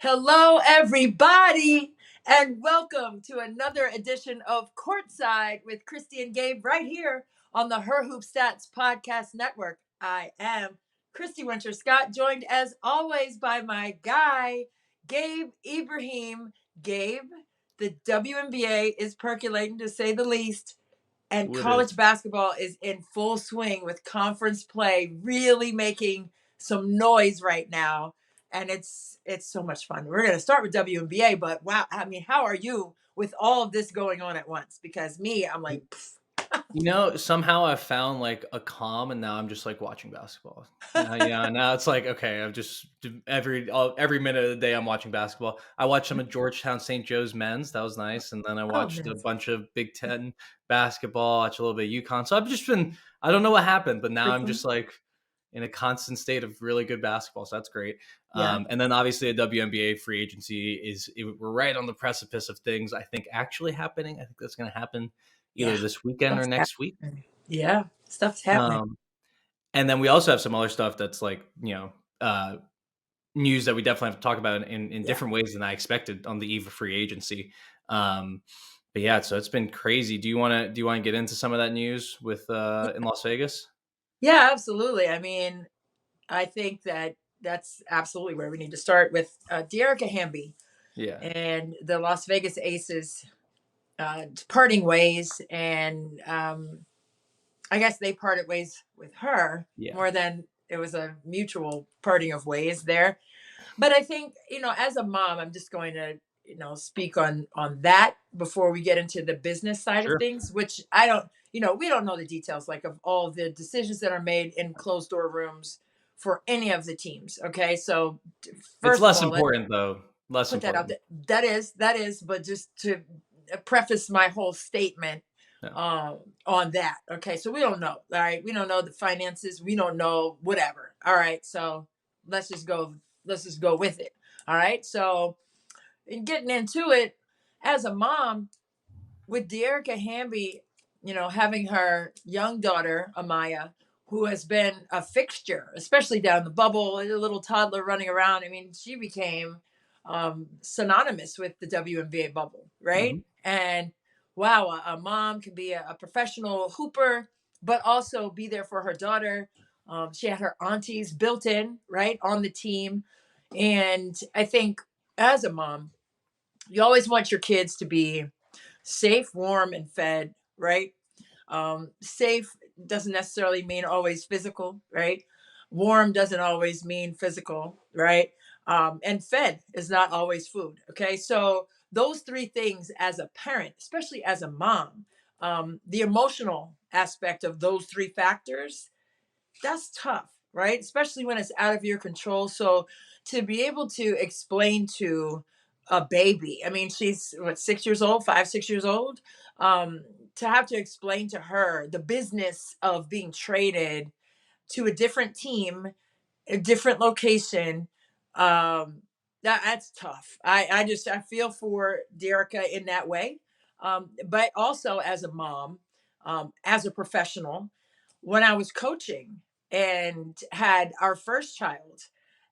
Hello, everybody, and welcome to another edition of Courtside with Christy and Gabe right here on the Her Hoop Stats Podcast Network. I am Christy Winter Scott, joined as always by my guy, Gabe Ibrahim. Gabe, the WNBA is percolating to say the least, and college basketball is in full swing with conference play really making some noise right now. And it's so much fun. We're going to start with WNBA, but wow, I mean, how are you with all of this going on at once? Because me, I'm like, Somehow I've found like a calm, and now I'm just like watching basketball. Now it's like okay, I've just every minute of the day I'm watching basketball. I watched some of Georgetown St. Joe's men's, that was nice, and then I watched a bunch of Big Ten basketball, watched a little bit of UConn. So I've just been, I don't know what happened, but now I'm just like in a constant state of really good basketball, so that's great. Yeah. And then obviously a WNBA free agency we're right on the precipice of things I think actually happening. I think that's going to happen either this weekend or next week. Yeah, stuff's happening. And then we also have some other stuff that's like, news that we definitely have to talk about in different ways than I expected on the eve of free agency. But yeah, so it's been crazy. Do you want to get into some of that news with in Las Vegas? Yeah, absolutely. I mean, I think that's absolutely where we need to start with Dearica Hamby. Yeah. And the Las Vegas Aces parting ways, and I guess they parted ways with her more than it was a mutual parting of ways there. But I think, as a mom, I'm just going to, speak on that before we get into the business side of things, which I don't, we don't know the details like of all the decisions that are made in closed door rooms for any of the teams. Okay. So first it's less of all, important though. Less put important. That is, but just to preface my whole statement on that. Okay. So we don't know. All right. We don't know the finances. We don't know whatever. All right. So let's just go with it. All right. So in getting into it, as a mom with Dearica Hamby, having her young daughter, Amaya, who has been a fixture, especially down the bubble, a little toddler running around. I mean, she became synonymous with the WNBA bubble, right? Mm-hmm. And wow, a mom can be a professional hooper, but also be there for her daughter. She had her aunties built in, right, on the team. And I think as a mom, you always want your kids to be safe, warm, and fed, right? Safe doesn't necessarily mean always physical, right? Warm doesn't always mean physical, right? And fed is not always food. Okay. So those three things as a parent, especially as a mom, the emotional aspect of those three factors, that's tough, right? Especially when it's out of your control. So to be able to explain to a baby, I mean, she's 6 years old, 6 years old, to have to explain to her the business of being traded to a different team, a different location, that's tough. I feel for Dearica in that way. But also as a mom, as a professional, when I was coaching and had our first child,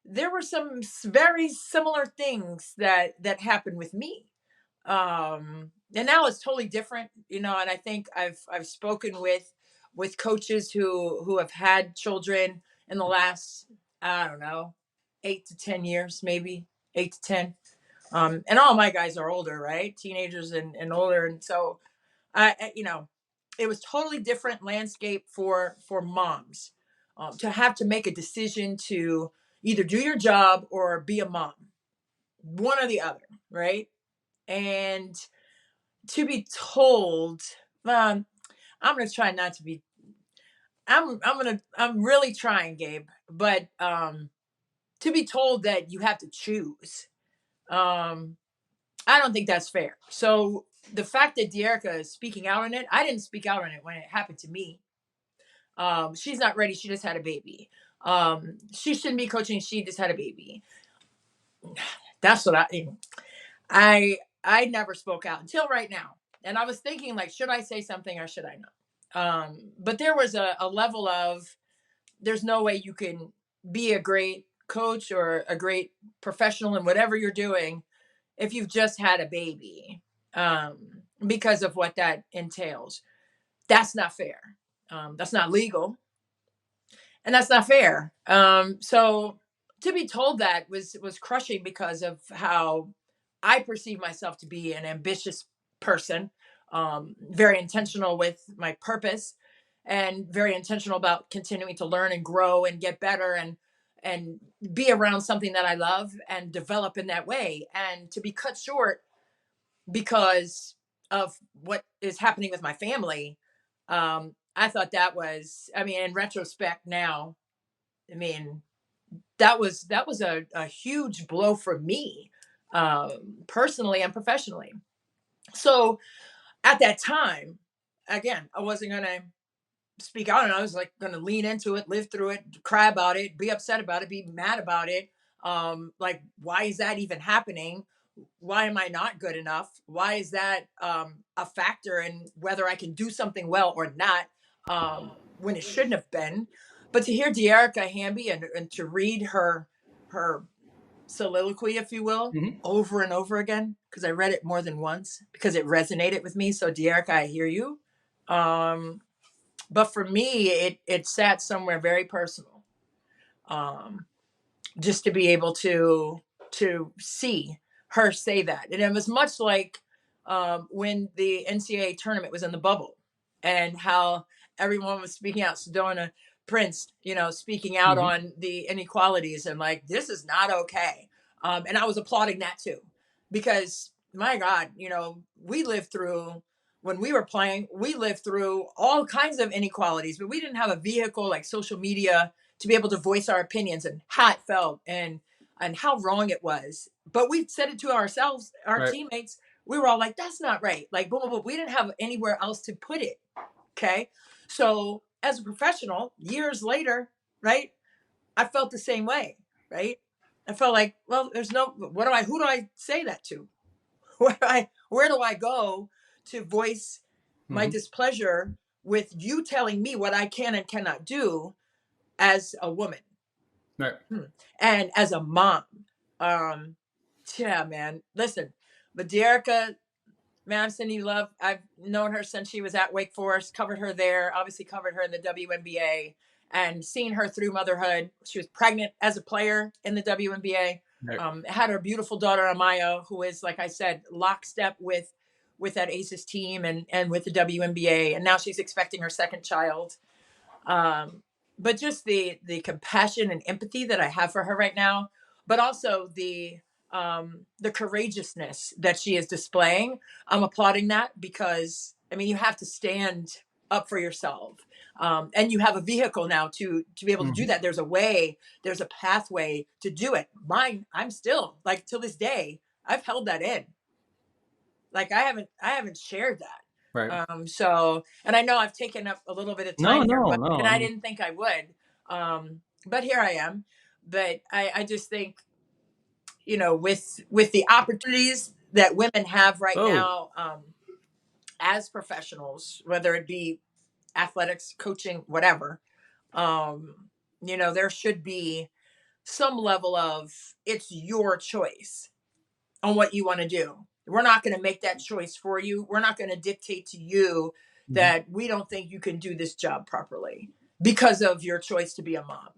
there were some very similar things that happened with me. And now it's totally different, and I think I've spoken with coaches who have had children in the last, I don't know, 8 to 10 years, maybe 8 to 10. And all my guys are older, right? Teenagers and older. And so it was totally different landscape for moms to have to make a decision to either do your job or be a mom, one or the other, right? And to be told, I'm going to try not to be, I'm really trying, Gabe, but to be told that you have to choose, I don't think that's fair. So the fact that Dearica is speaking out on it, I didn't speak out on it when it happened to me. She's not ready. She just had a baby. She shouldn't be coaching. She just had a baby. That's what I never spoke out until right now. And I was thinking, like, should I say something or should I not? But there was a level of, there's no way you can be a great coach or a great professional in whatever you're doing if you've just had a baby, because of what that entails. That's not fair. That's not legal, and that's not fair. So to be told that was crushing because of how I perceive myself to be an ambitious person, very intentional with my purpose, and very intentional about continuing to learn and grow and get better and be around something that I love and develop in that way. And to be cut short because of what is happening with my family, I thought that was, I mean, in retrospect now, I mean, that was a huge blow for me, personally and professionally. So at that time, again, I wasn't gonna speak out, and I was like gonna lean into it, live through it, cry about it, be upset about it, be mad about it. Like, why is that even happening? Why am I not good enough? Why is that a factor in whether I can do something well or not, when it shouldn't have been? But to hear Dearica Hamby and to read her soliloquy, if you will, Mhm. over and over again, because I read it more than once because it resonated with me. So Dearica, I hear you. Um, but for me, it sat somewhere very personal. Um, just to be able to see her say that, and it was much like, when the NCAA tournament was in the bubble, and how everyone was speaking out. Sedona Prince, speaking out Mhm. on the inequalities and like this is not okay, and I was applauding that too, because my God, we lived through when we were playing, we lived through all kinds of inequalities, but we didn't have a vehicle like social media to be able to voice our opinions and how it felt and how wrong it was. But we said it to ourselves, our Right. teammates. We were all like, "That's not right." Like, boom, boom, boom. We didn't have anywhere else to put it. Okay, so as a professional, years later, right, I felt the same way. Right, I felt like, well, there's no. What do I? Who do I say that to? Where do I go to voice my Mhm. displeasure with you telling me what I can and cannot do as a woman? Right. Hmm. And as a mom, um, yeah, man. Listen, but Dearica, man, I'm sending you love. I've known her since she was at Wake Forest, covered her there, obviously covered her in the WNBA, and seen her through motherhood. She was pregnant as a player in the WNBA. Right. Had her beautiful daughter Amaya, who is, like I said, lockstep with that Aces team and with the WNBA, and now she's expecting her second child. But just the compassion and empathy that I have for her right now, but also the courageousness that she is displaying. I'm applauding that because I mean you have to stand up for yourself, and you have a vehicle now to be able to do Mhm. that. There's a way, there's a pathway to do it. Mine, I'm still like till this day, I've held that in. Like I haven't shared that. Right. So, and I know I've taken up a little bit of No, time here, no, but no. and I I mean, didn't think I would. But here I am. But I just think, with the opportunities that women have right oh, now, as professionals, whether it be athletics, coaching, whatever, there should be some level of it's your choice on what you want to do. We're not going to make that choice for you. We're not going to dictate to you mhm. that we don't think you can do this job properly because of your choice to be a mom.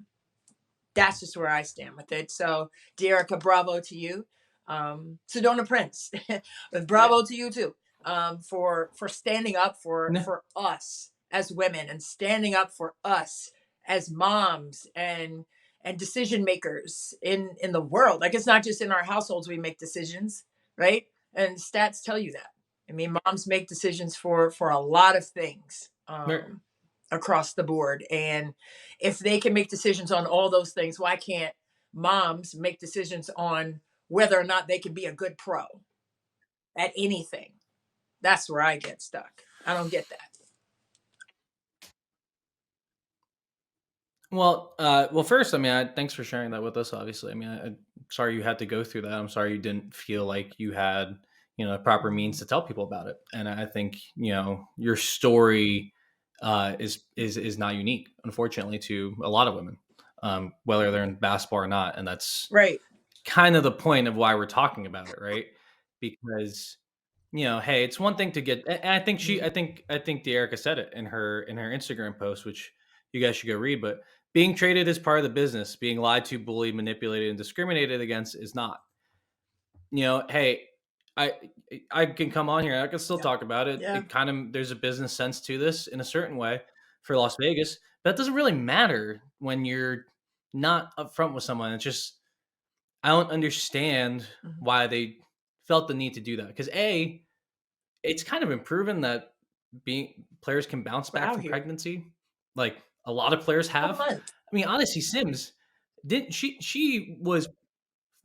That's just where I stand with it. So, Dearica, bravo to you. Sedona Prince, Yeah. bravo to you too, for standing up No. for us as women and standing up for us as moms and decision makers in the world. Like it's not just in our households we make decisions, right? And stats tell you that. I mean, moms make decisions for a lot of things. Right. Across the board. And if they can make decisions on all those things, why can't moms make decisions on whether or not they can be a good pro at anything? That's where I get stuck. I don't get that. Well, first, I mean, thanks for sharing that with us. Obviously, I mean, I'm sorry you had to go through that. I'm sorry you didn't feel like you had, the proper means to tell people about it. And I think, your story is not unique, unfortunately, to a lot of women. whether they're in basketball or not. And that's Right. kind of the point of why we're talking about it, right? Because hey, it's one thing to get. And I think Mhm. I think Dearica said it in her Instagram post, which you guys should go read. But being traded is part of the business. Being lied to, bullied, manipulated, and discriminated against is not. Hey, I I can come on here. I can still Yeah. talk about it. Yeah. It kind of there's a business sense to this in a certain way for Las Vegas, but that doesn't really matter when you're not upfront with someone. It's just I don't understand Mhm. why they felt the need to do that. Because it's kind of been proven that being players can bounce We're back out from here. pregnancy. Like a lot of players Couple have. months. I mean, Odyssey Sims didn't she was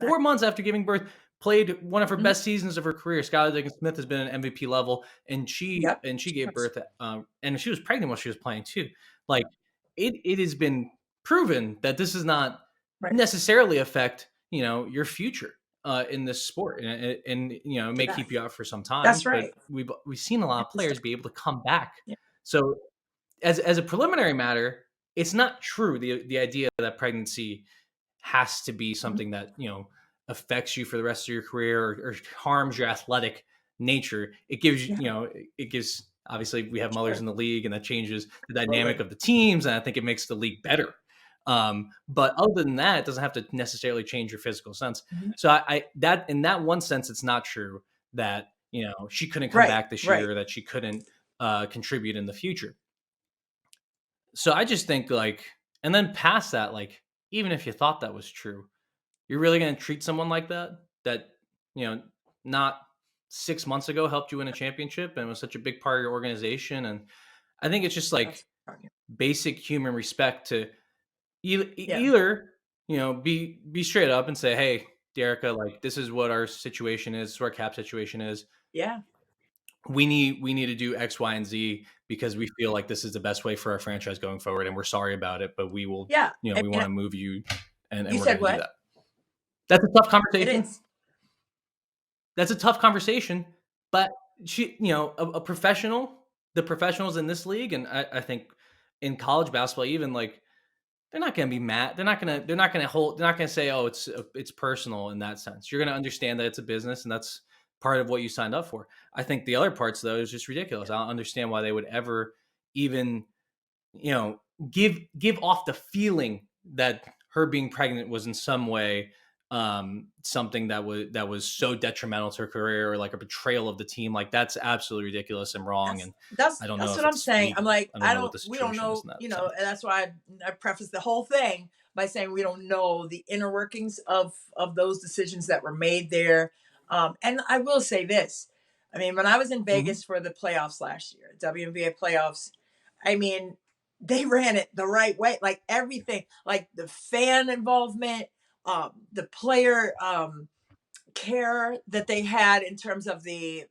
Right. 4 months after giving birth, played one of her Mhm. best seasons of her career. Skylar Diggins-Smith has been an MVP level, and she Yep. gave birth, and she was pregnant while she was playing too. Like it has been proven that this does not Right. necessarily affect your future in this sport, and it may Yeah. keep you out for some time. That's But right. we've seen a lot of players be able to come back. Yeah. So as a preliminary matter, it's not true the idea that pregnancy has to be Mhm. something that affects you for the rest of your career or harms your athletic nature. It gives Yeah. it gives obviously we have mothers Sure. in the league, and that changes the dynamic Absolutely. of the teams, and I think it makes the league better. But other than that, it doesn't have to necessarily change your physical sense. Mhm. So I that in that one sense, it's not true that she couldn't come Right. back this Right. year, or that she couldn't contribute in the future. So I just think like, and then past that, like even if you thought that was true, you're really going to treat someone like that that you know not 6 months ago helped you win a championship and was such a big part of your organization. And I think it's just like That's right. basic human respect to Yeah. either be straight up and say, hey, Dearica, like this is what our situation is, this is what our cap situation is. Yeah. We need to do X, Y, and Z because we feel like this is the best way for our franchise going forward, and we're sorry about it, but we will, Yeah. I we mean, want to move you, and you we're said going to do what? that. That's a tough It conversation. is. That's a tough conversation, but a professional, the professionals in this league, and I think in college basketball, even like they're not going to be mad. They're not going to say, oh, it's personal in that sense. You're going to understand that it's a business and that's part of what you signed up for. I think the other parts though is just ridiculous. I don't understand why they would ever even, you know, give off the feeling that her being pregnant was in some way something that was so detrimental to her career, or like a betrayal of the team. Like that's absolutely ridiculous and wrong. That's And that's I don't know that's if what I'm it's saying. I'm legal. like, I don't know what the we don't situation is know, in that and sense. that's why I preface the whole thing by saying we don't know the inner workings of those decisions that were made there. And I will say this. I mean, when I was in Mhm. Vegas for the playoffs last year, WNBA playoffs, I mean, they ran it the right way. Like everything, like the fan involvement, the player care that they had in terms of the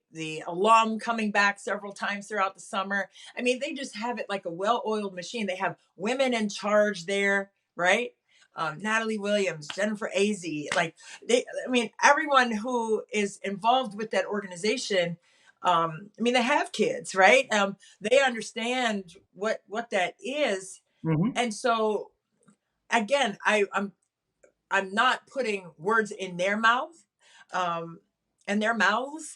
alum coming back several times throughout the summer. I mean, they just have it like a well-oiled machine. They have women in charge there, right? Natalie Williams, Jennifer Azzi, like I mean, everyone who is involved with that organization. I mean, they have kids, right? They understand what that is, Mhm. and so again, I'm not putting words in their mouth, um, in their mouths,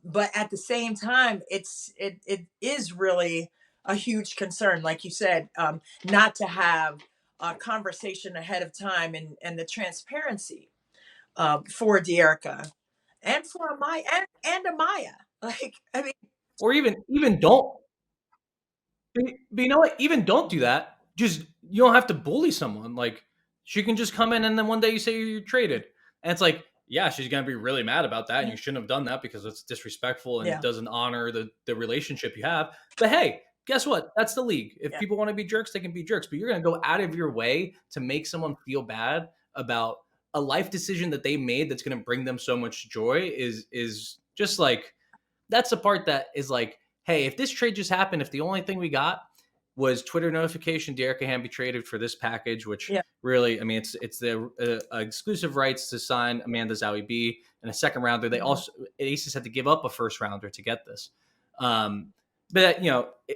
but at the same time, it is really a huge concern, like you said, not to have a conversation ahead of time and the transparency for Dearica and for Amaya and Amaya. Like, I mean, Or even don't. But you know what? Even don't do that. Just you don't have to bully someone. Like she can just come in and then one day you say you're traded, and it's like, yeah, she's gonna be really mad about that, and yeah, you shouldn't have done that because it's disrespectful and yeah, doesn't honor the relationship you have. But hey, guess what? That's the league. If yeah, people want to be jerks, they can be jerks. But you're gonna go out of your way to make someone feel bad about a life decision that they made that's gonna bring them so much joy is just like that's the part that is like, hey, if this trade just happened, if the only thing we got was Twitter notification, Dearica Hamby traded for this package, which yeah, really, I mean, it's the exclusive rights to sign Amanda Zowie B and a second rounder. They mhm, also Aces had to give up a first rounder to get this. But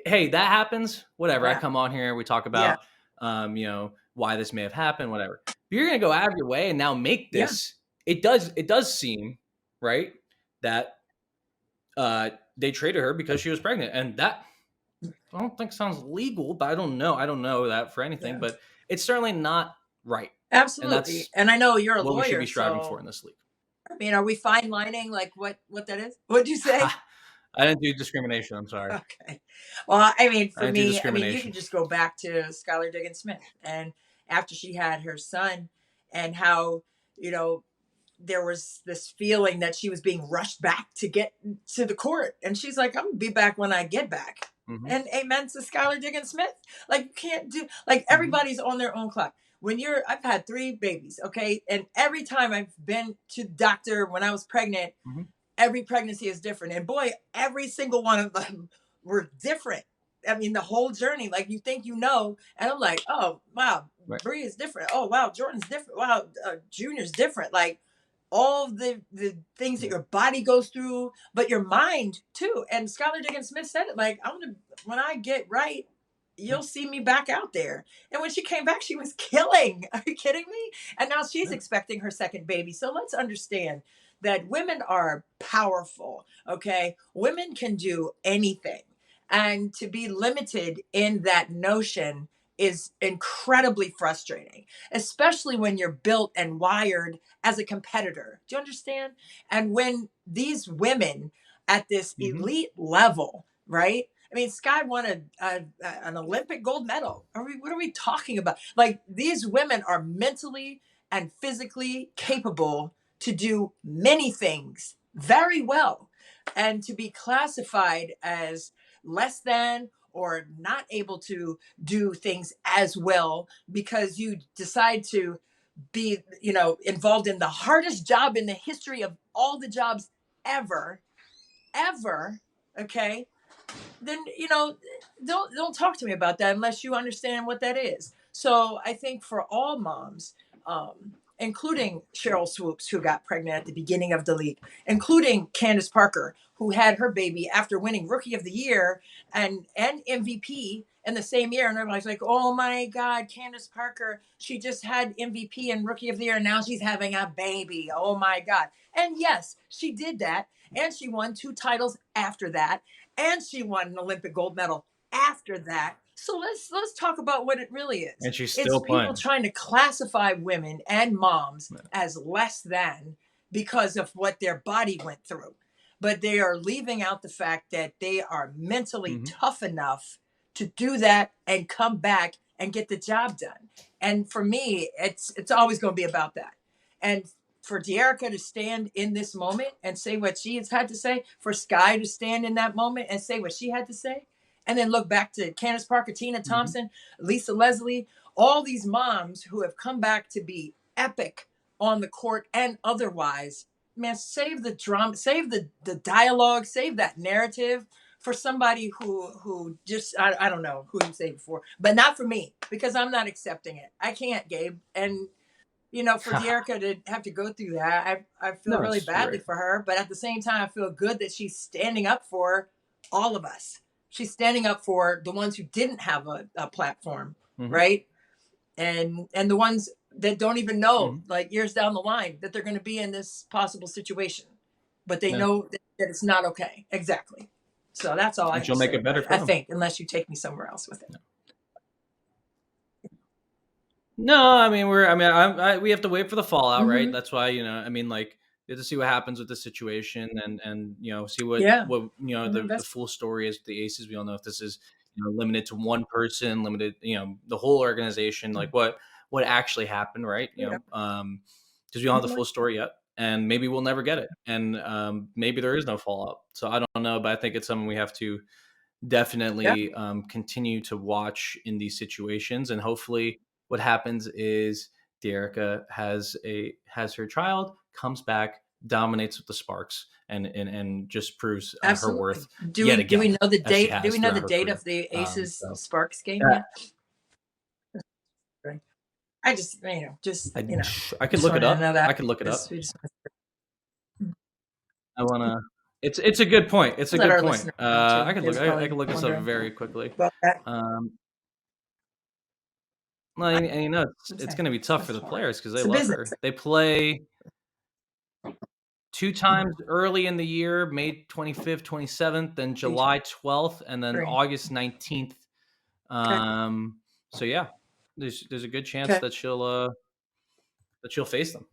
hey, that happens. Whatever. I yeah, come on here, we talk yeah, about, um, you know, why this may have happened, whatever. But you're going to go out of your way and now make this. Yeah. It does seem right that they traded her because she was pregnant, and that I don't think sounds legal, but I don't know that for anything, but it's certainly not right. Absolutely. And I know you're a lawyer. What we should be striving for in this league. I mean, are we fine lining like what that is? What'd you say? I didn't do discrimination. I'm sorry. Okay. Well, I mean, for me, I mean, you can just go back to Skylar Diggins-Smith, and after she had her son, and how, you know, there was this feeling that she was being rushed back to get to the court, and she's like, "I'm gonna be back when I get back." Mm-hmm. And amen to Skylar Diggins-Smith. Like, you can't do, like, everybody's on their own clock. When I've had 3 babies, okay, and every time I've been to the doctor when I was pregnant. Mm-hmm. Every pregnancy is different. And boy, every single one of them were different. I mean, the whole journey, like, you think you know, and I'm like, oh, wow, right. Bree is different. Oh, wow, Jordan's different. Wow, Junior's different. Like, all the things that your body goes through, but your mind too. And Skylar Diggins-Smith said it, like, when I get right, you'll see me back out there. And when she came back, she was killing. Are you kidding me? And now she's expecting her second baby. So let's understand that women are powerful, okay? Women can do anything. And to be limited in that notion is incredibly frustrating, especially when you're built and wired as a competitor. Do you understand? And when these women at this elite level, right? I mean, Sky won an Olympic gold medal. What are we talking about? Like, these women are mentally and physically capable to do many things very well, and to be classified as less than or not able to do things as well because you decide to be, involved in the hardest job in the history of all the jobs ever, okay? Then, don't talk to me about that unless you understand what that is. So I think for all moms, including Cheryl Swoops, who got pregnant at the beginning of the league, including Candace Parker, who had her baby after winning Rookie of the Year and MVP in the same year. And everybody's like, oh my God, Candace Parker, she just had MVP and Rookie of the Year, and now she's having a baby. Oh my God. And yes, she did that. And she won 2 titles after that. And she won an Olympic gold medal after that. So let's talk about what it really is. And she's still playing. People trying to classify women and moms as less than because of what their body went through. But they are leaving out the fact that they are mentally tough enough to do that and come back and get the job done. And for me, it's always going to be about that. And for Dearica to stand in this moment and say what she has had to say, for Sky to stand in that moment and say what she had to say, and then look back to Candace Parker, Tina Thompson, Lisa Leslie, all these moms who have come back to be epic on the court and otherwise. Man, save the drama, save the dialogue, save that narrative for somebody who just, I don't know who you say before, but not for me, because I'm not accepting it. I can't, Gabe. And, for Dearica to have to go through that, I feel really badly for her. But at the same time, I feel good that she's standing up for all of us. She's standing up for the ones who didn't have a platform, right? And the ones that don't even know, like years down the line, that they're going to be in this possible situation. But they know that it's not okay. Exactly. So that's all I have to say. She'll make it better for them. I think, unless you take me somewhere else with it. No, I mean, we have to wait for the fallout, right? That's why, you have to see what happens with the situation and see what the full story is with the Aces. We don't know if this is limited to one person, limited the whole organization, like what actually happened, right? Because we don't have the full story yet, and maybe we'll never get it, and maybe there is no fallout. So I don't know, but I think it's something we have to definitely continue to watch in these situations, and hopefully what happens is Dearica has her child, comes back, dominates with the Sparks, and just proves her worth. Do we know the date? Do we know the date of the Aces Sparks game yet? I just, I could look it up. I could look it up. I want to. It's a good point. It's a good point. I could look this up very quickly. Well, and you know, it's going to be tough for the players because they It's a love business. her. They play 2 times early in the year, May 25th, 27th, then July 12th, and then Great. August 19th. So yeah, there's a good chance that she'll face them,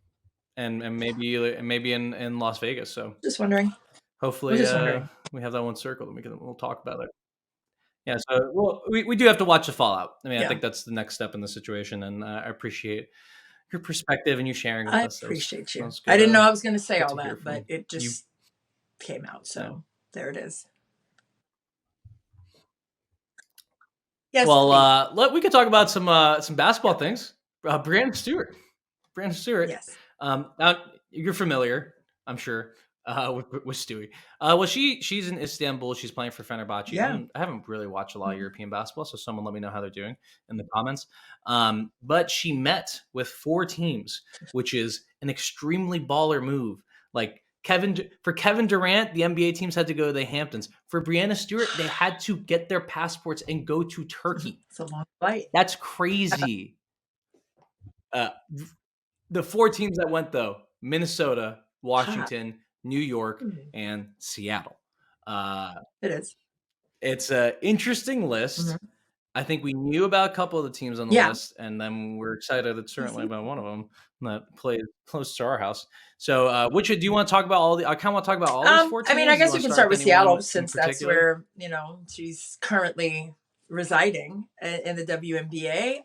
and maybe in Las Vegas. So Just wondering. hopefully Just wondering. we have that one circled and we'll talk about it. Yeah, so we do have to watch the fallout. I mean, I think that's the next step in the situation, and I appreciate your perspective and you sharing with I us. appreciate you. Good, I didn't know I was going to say all to that, but it just came out. So there it is. Yes. Well, we could talk about some basketball things. Breanna Stewart. Yes. Now you're familiar, I'm sure, with Stewie. Well, she's in Istanbul. She's playing for Fenerbahce. Yeah. I haven't really watched a lot of European basketball, so someone let me know how they're doing in the comments. But she met with 4 teams, which is an extremely baller move. Like Kevin Durant, the NBA teams had to go to the Hamptons. For Breanna Stewart, they had to get their passports and go to Turkey. It's a long flight. That's crazy. The 4 teams that went, though: Minnesota, Washington, New York, and Seattle. It is. It's an interesting list. I think we knew about a couple of the teams on the list, and then we're excited certainly about one of them that played close to our house. So, which do you want to talk about? I kind of want to talk about all these 4 teams. I mean, I guess we can start with Seattle since that's where she's currently residing in the WNBA.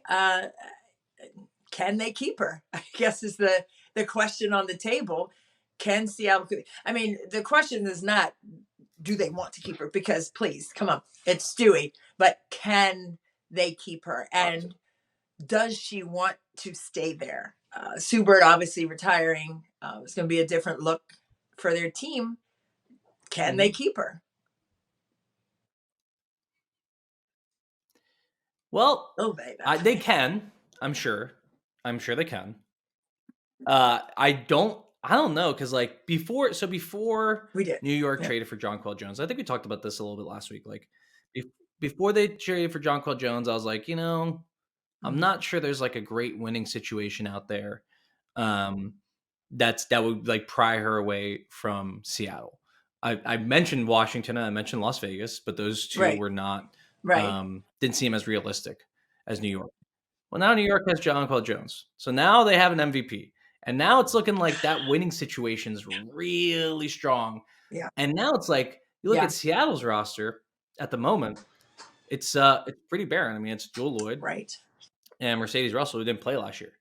Can they keep her? I guess is the question on the table. Can Seattle? I mean, the question is not do they want to keep her, because please come on, it's Stewie, but can they keep her, and does she want to stay there? Sue Bird obviously retiring. It's going to be a different look for their team. Can they keep her? Well, they can. I'm sure they can. I don't know, because like before we did. New York traded for Jonquel Jones. I think we talked about this a little bit last week. Like before they traded for Jonquel Jones, I was like, I'm not sure there's like a great winning situation out there that would like pry her away from Seattle. I mentioned Washington and I mentioned Las Vegas, but those two were not didn't seem as realistic as New York. Well, now New York has Jonquel Jones, so now they have an MVP. And now it's looking like that winning situation is really strong. Yeah. And now it's like you look at Seattle's roster at the moment, it's pretty barren. I mean, it's Jewel Lloyd, and Mercedes Russell, who didn't play last year.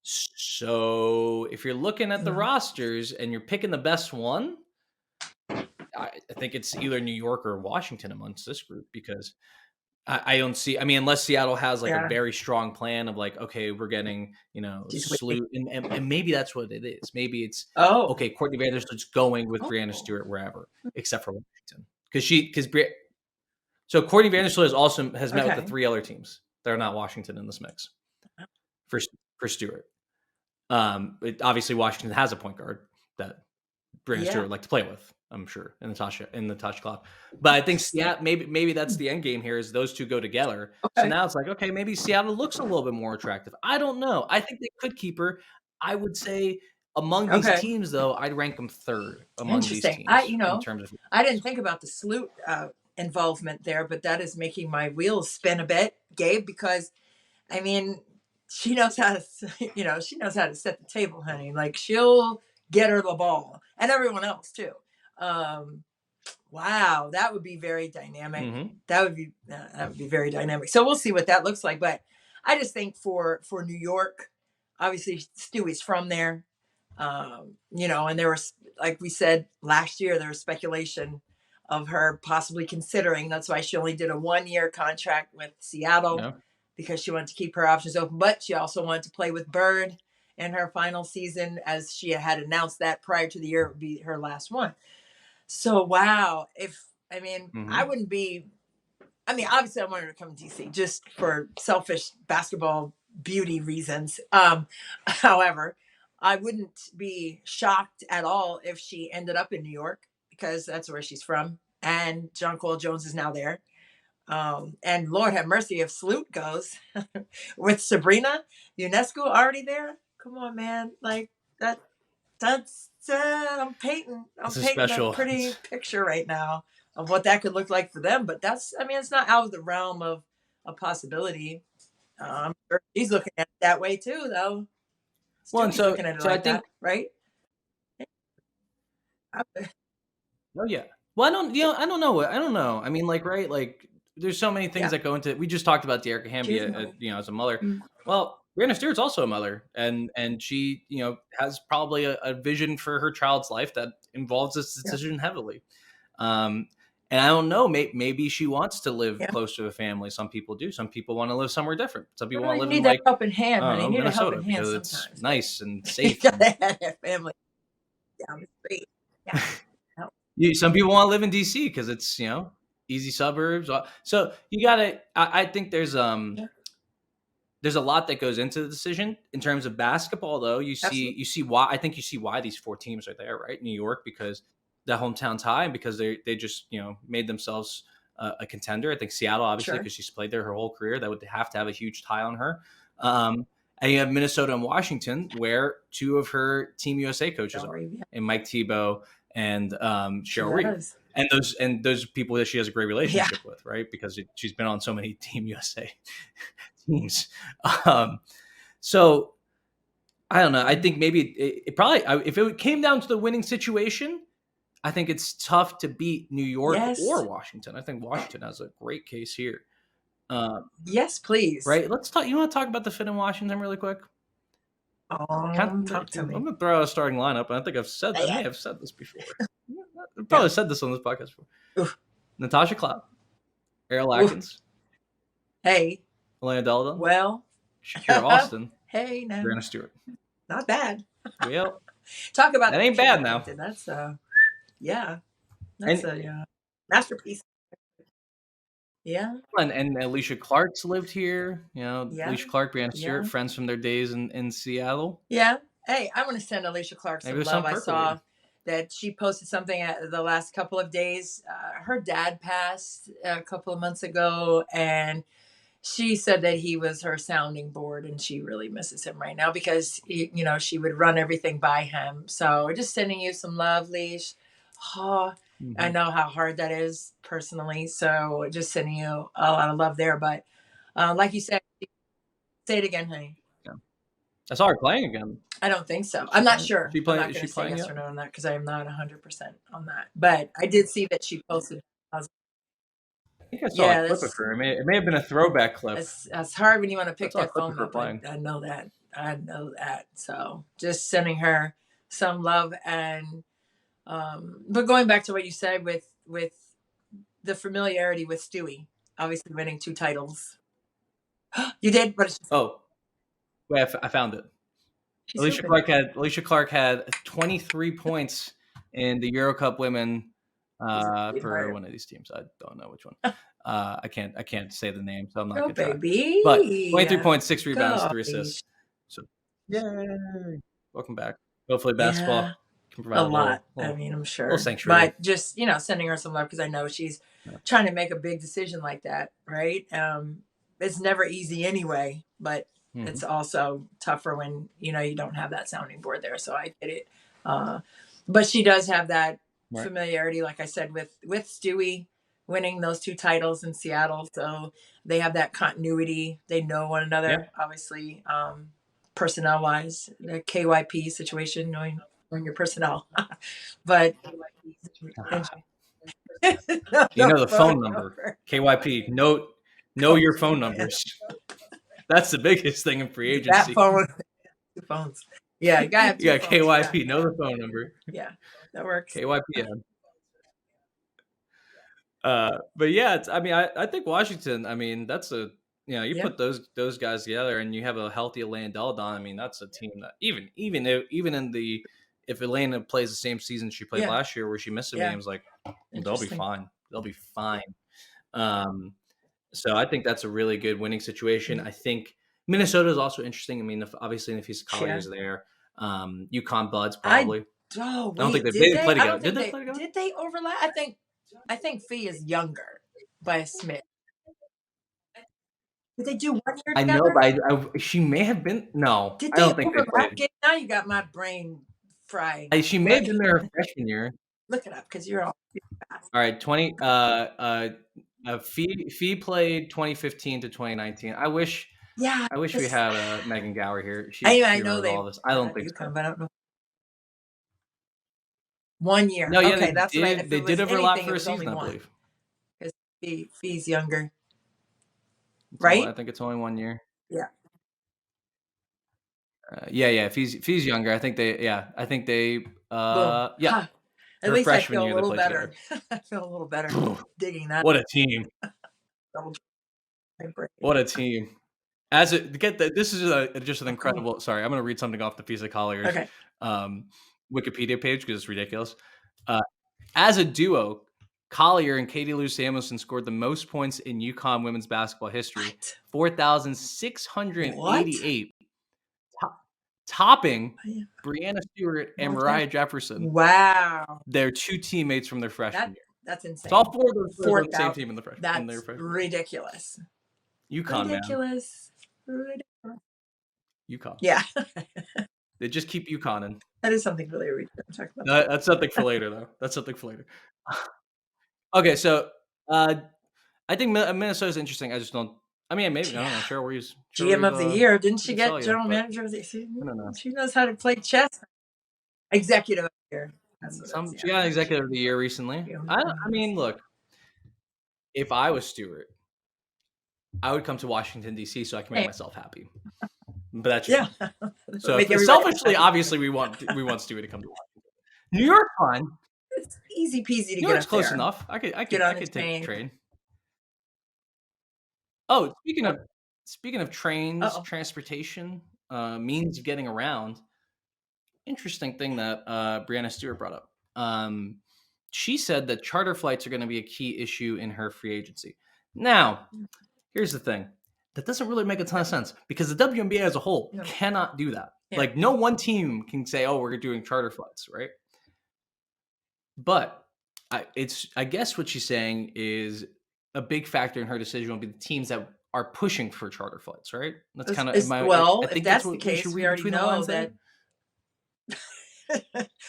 So if you're looking at the rosters and you're picking the best one, I think it's either New York or Washington amongst this group, because I don't see. I mean, unless Seattle has like a very strong plan of like, okay, we're getting Sloot, and maybe that's what it is. Maybe it's okay. Courtney Vandersloot's going with Breanna Stewart wherever, except for Washington, so Courtney Vandersloot has met with the 3 other teams. They're not Washington in this mix for Stewart. Obviously Washington has a point guard that Breanna Stewart would like to play with, I'm sure, in the Touch Club. But I think maybe that's the end game here, is those two go together. So now it's like, okay, maybe Seattle looks a little bit more attractive. I don't know. I think they could keep her. I would say among these teams, though, I'd rank them 3rd among these teams. In terms of, I didn't think about the Sloot involvement there, but that is making my wheels spin a bit, Gabe, because I mean, she knows how to, she knows how to set the table, honey. Like, she'll get her the ball, and everyone else too. Wow, that would be very dynamic. That would be very dynamic. So we'll see what that looks like. But I just think for New York, obviously Stewie's from there, and there was, like we said last year, there was speculation of her possibly considering. That's why she only did a 1-year contract with Seattle, because she wanted to keep her options open. But she also wanted to play with Bird in her final season, as she had announced that prior to the year it would be her last one. So, wow. I wouldn't be, obviously I wanted her to come to DC just for selfish basketball beauty reasons. However, I wouldn't be shocked at all if she ended up in New York, because that's where she's from. And Jonquel Jones is now there. And Lord have mercy if Sloot goes with Sabrina UNESCO already there. Come on, man. Like that. That's I'm painting a special. pretty picture right now of what that could look like for them. But that's, I mean, it's not out of the realm of a possibility. I'm sure she's looking at it that way too, though. Well, and Stewie's looking at it so I like think, that, right? oh yeah. Well, I don't know. I don't know. I mean, like, right? Like, there's so many things Yeah. that go into. We just talked about Dearica Hamby, as a mother. Well, Breanna Stewart's also a mother, and she, has probably a vision for her child's life that involves this decision heavily. And I don't know. Maybe she wants to live close to a family. Some people do. Some people want to live somewhere different. Some people want to live in, like, helping hand, I don't know, You need a Minnesota, helping hand because it's sometimes. nice and You safe. gotta have that family down the street. Yeah. Some people want to live in DC because it's, easy suburbs. So you gotta. I think there's a lot that goes into the decision in terms of basketball. Though you see why. I think you see why these 4 teams are there, right? New York, because the hometown tie, and because they just made themselves a contender. I think Seattle, obviously, because she's played there her whole career, that would have to have a huge tie on her. And you have Minnesota and Washington, where 2 of her Team USA coaches are, and Mike Thibault and Cheryl Reed. And those people that she has a great relationship with, right? Because she's been on so many Team USA teams. So I don't know. I think maybe it probably, if it came down to the winning situation, I think it's tough to beat New York or Washington. I think Washington has a great case here. Yes, please. Right. Let's talk. You want to talk about the fit in Washington really quick? I'm gonna throw out a starting lineup, and I think I may have said this before. I've probably said this on this podcast before. Oof. Natasha Cloud, Errol Atkins, hey, Elena Deladon, well, Shakira Austin, hey, now Breanna Stewart. Not bad. Well, talk about that ain't bad now. That's that's a masterpiece. Yeah. And Alicia Clark's lived here. Alicia Clark, Breanna Stewart, friends from their days in Seattle. Yeah. Hey, I want to send Alicia Clark some love. I saw that she posted something the last couple of days. Her dad passed a couple of months ago, and she said that he was her sounding board, and she really misses him right now because she would run everything by him. So just sending you some love, Leash. Oh, I know how hard that is personally. So just sending you a lot of love there. But like you said, say it again, honey. Yeah. I saw her playing again. I don't think so. I'm not sure. Is she playing yes or no on that because I am not 100% on that. But I did see that she posted. I think I saw a clip of her. It may have been a throwback clip. It's hard when you want to pick that phone up. I know that. So just sending her some love. And but going back to what you said with the familiarity with Stewie, obviously winning 2 titles. You did? Wait, I found it. Alicia Clark had 23 points in the Euro Cup women for one of these teams. I don't know which one. I can't say the name, so I'm not going to try. Baby. But 23 points, 6 rebounds, 3 assists. So yay! Welcome back. Hopefully, basketball can provide a lot. I mean, I'm sure. Sanctuary. But just sending her some love because I know she's trying to make a big decision like that, right? It's never easy anyway, but it's also tougher when you don't have that sounding board there. So I get it. But she does have that familiarity, like I said, with Stewie winning those 2 titles in Seattle. So they have that continuity. They know one another, obviously, personnel wise. The KYP situation, knowing your personnel, but the phone number. KYP. Know your phone numbers. That's the biggest thing in free agency. That phone, 2 phones. Yeah, you gotta have 2 phones. KYP. Know the phone number. Yeah, that works. KYP. But yeah, I think Washington. I mean, that's you put those guys together, and you have a healthy Elena Deladon. I mean, that's a team that even in the if Elena plays the same season she played last year, where she missed some games, like they'll be fine. They'll be fine. So I think that's a really good winning situation. I think Minnesota is also interesting. I mean, obviously, if he's colleagues there, UConn Buds probably. I don't think they play together. Did they play together? Did they overlap? I think Fee is younger by a smidge. Did they do 1 year I know, together? but she may have been. No, Did I they don't think they overlap? played. Gabe? Now you got my brain fried. She may have been there her freshman year. Look it up because you're all fast. All right, Fee played 2015 to 2019. Yeah. I wish we had Megan Gower here. I She know remembers they all this. I are don't at think so. UConn, but I don't know. 1 year. No, yeah, Okay, that's what if they it did was overlap anything, for it a was only season, I one. believe. Because Fee's younger. I Right? think it's only 1 year. Yeah. Yeah. Fee's younger. I think they. Yeah, I think they. Boom. Yeah, Ha. At her least I freshman feel a year they little played better. together. I feel a little better digging that. What a team! Double my brain. What a team! This is just an incredible. Sorry, I'm going to read something off the Fisa Collier's Okay. Wikipedia page because it's ridiculous. As a duo, Collier and Katie Lou Samuelson scored the most points in UConn women's basketball history, 4,688, topping Breanna Stewart and Mariah Jefferson. Wow. They're two teammates from their freshman year. That's insane. So all four of those were the same team in the freshman. That's ridiculous. UConn, ridiculous. UConn. Yeah. They just keep UConning. That is something really ridiculous. Talk about That's something for later, though. That's something for later. Okay, so I think Minnesota's interesting. I just don't. I mean, maybe I don't know. Cheryl Reeves, GM of the year. Didn't she get you, general but manager of the season? I don't know. She knows how to play chess. Executive of the year. She got executive of the year recently. I mean, look, if I was Stewart, I would come to Washington D.C. so I can make myself happy. But that's just so selfishly, obviously, we want Stewart to come to Washington. New York, fine. It's easy peasy to New get York's up close there. enough. I could take the train. Oh, speaking of trains, transportation, means of getting around. Interesting thing that Breanna Stewart brought up. She said that charter flights are going to be a key issue in her free agency. Now, here's the thing. That doesn't really make a ton of sense because the WNBA as a whole cannot do that. Yeah. Like, no one team can say, oh, we're doing charter flights, right? But I guess what she's saying is a big factor in her decision will be the teams that are pushing for charter flights, right? That's kind of I think if that's the case, we already know that.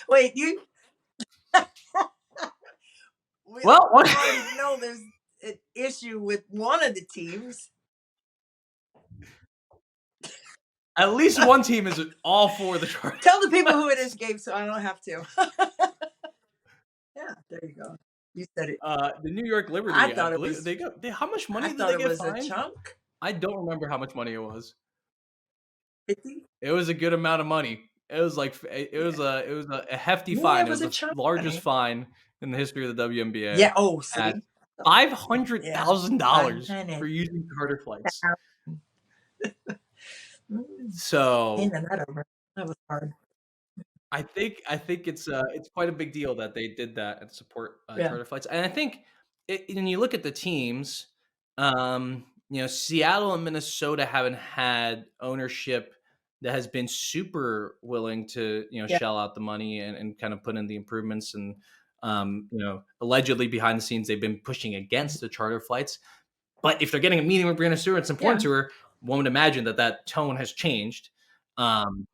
Wait, you. we already know there's an issue with one of the teams. At least one team is all for the charter. Tell the people who it is, Gabe, so I don't have to. Yeah, there you go. You said it. The New York Liberty. I thought it was. How much money did they get fined? A chunk. I don't remember how much money it was. 50? It was a good amount of money. It was like it was a hefty fine. It was the largest fine in the history of the WNBA. Yeah. Oh, see. $500,000 for using charter flights. So that was hard. I think it's quite a big deal that they did that and support charter flights. And I think when you look at the teams, Seattle and Minnesota haven't had ownership that has been super willing to shell out the money and kind of put in the improvements. And allegedly behind the scenes they've been pushing against the charter flights. But if they're getting a meeting with Breanna Stewart, it's important to her. One would imagine that tone has changed. And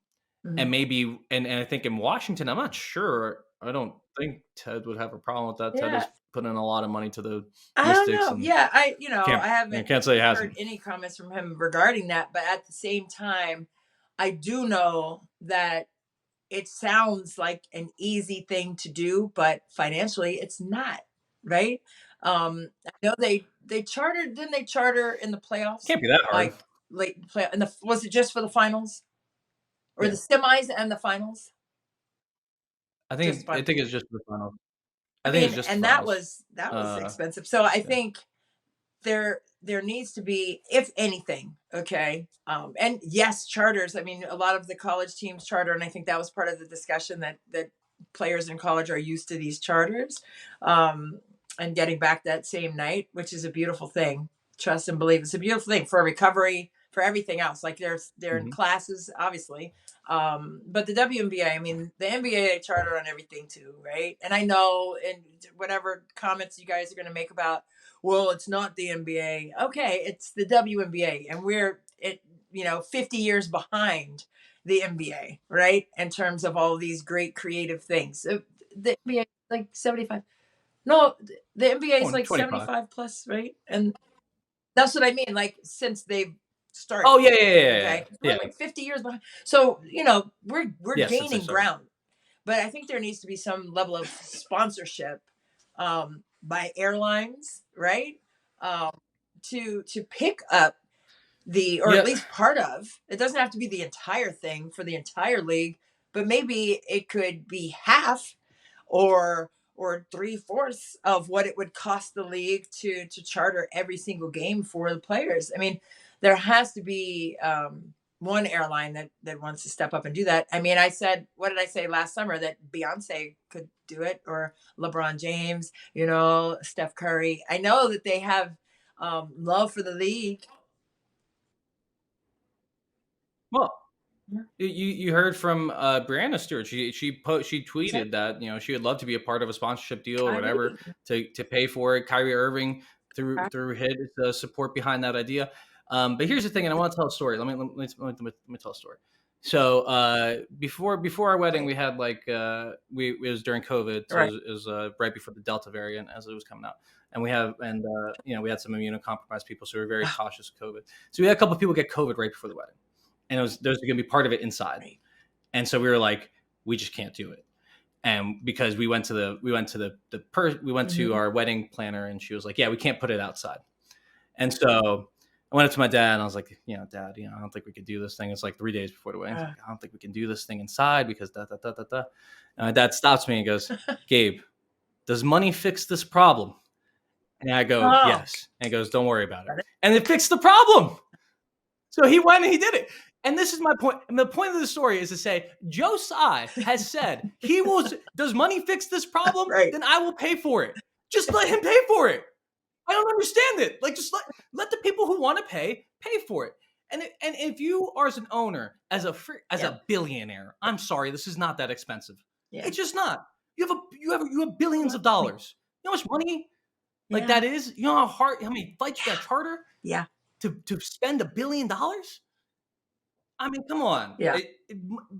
maybe, and I think in Washington, I'm not sure. I don't think Ted would have a problem with that. Ted has put in a lot of money to the Mystics. I don't know. I haven't can't say heard any comments from him regarding that. But at the same time, I do know that it sounds like an easy thing to do, but financially, it's not, right? I know they chartered. Didn't they charter in the playoffs? Can't be that hard. Like late play. Was it just for the finals? Or the semis and the finals? I think it's just the finals. That was expensive. So I think there needs to be, if anything, okay. And yes, charters. I mean, a lot of the college teams charter, and I think that was part of the discussion that players in college are used to these charters, and getting back that same night, which is a beautiful thing. Trust and believe. It's a beautiful thing for recovery, for everything else. Like they're in classes, obviously. But the WNBA, I mean, the NBA, they charter on everything too, right? And I know, and whatever comments you guys are going to make about well, it's not the NBA. Okay, it's the WNBA, and we're 50 years behind the NBA, right? In terms of all these great creative things. The NBA is like 75. No, the NBA is like 25. 75 plus, right? And that's what I mean. Like since they've Oh started. yeah, yeah, yeah, yeah, Okay. We're yeah. like 50 years behind. So, we're Yeah, since I gaining started. ground. But I think there needs to be some level of sponsorship by airlines, right? Um, to pick up or Yeah. at least part of. It doesn't have to be the entire thing for the entire league, but maybe it could be half or 3/4 of what it would cost the league to charter every single game for the players. I mean, there has to be one airline that wants to step up and do that. I mean, what did I say last summer, that Beyonce could do it, or LeBron James, Steph Curry. I know that they have love for the league. Well, Yeah. you heard from Breanna Stewart. She tweeted that she would love to be a part of a sponsorship deal or I whatever agree. to pay for it. Kyrie Irving through his support behind that idea. But here's the thing, and I want to tell a story. Let me tell a story. So before our wedding, we had it was during COVID, so Right. it was right before the Delta variant as it was coming out, and we had some immunocompromised people, so we were very cautious of COVID. So we had a couple of people get COVID right before the wedding, and there's going to be part of it inside, Right. and so we were like, we just can't do it. And because we went to our wedding planner, and she was like, yeah, we can't put it outside. And so I went up to my dad and I was like, Dad, I don't think we could do this thing. It's like 3 days before the wedding. Like, I don't think we can do this thing inside because da da da da da. And my dad stops me and goes, Gabe, does money fix this problem? And I go, yes. And he goes, don't worry about it. And it fixed the problem. So he went and he did it. And this is my point. And the point of the story is to say, Joe Tsai has said does money fix this problem? Right. Then I will pay for it. Just let him pay for it. I don't understand it. Like, just let the people who want to pay for it. And if you are as an owner, as a billionaire, I'm sorry, this is not that expensive. Yeah. It's just not. You have billions of dollars. You know how much money like that is? You know how many flights you got to charter? Yeah. To spend $1 billion? I mean, come on. Yeah.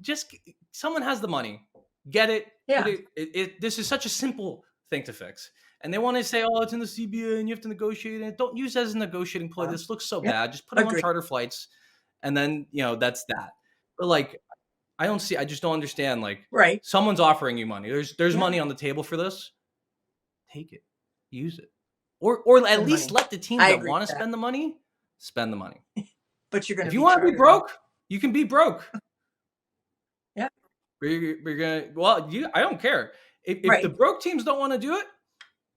Just someone has the money. Get it. Yeah. This is such a simple thing to fix. And they want to say, oh, it's in the CBA and you have to negotiate it. Don't use it as a negotiating play. This looks so bad. Just put them on charter flights. And then, that's that. But I just don't understand. Right. Someone's offering you money. There's money on the table for this. Take it. Use it. Or at least let the teams that want to spend the money, spend the money. But you're going to, if you want to be broke, you can be broke. Yeah. But you're going to, I don't care. If the broke teams don't want to do it,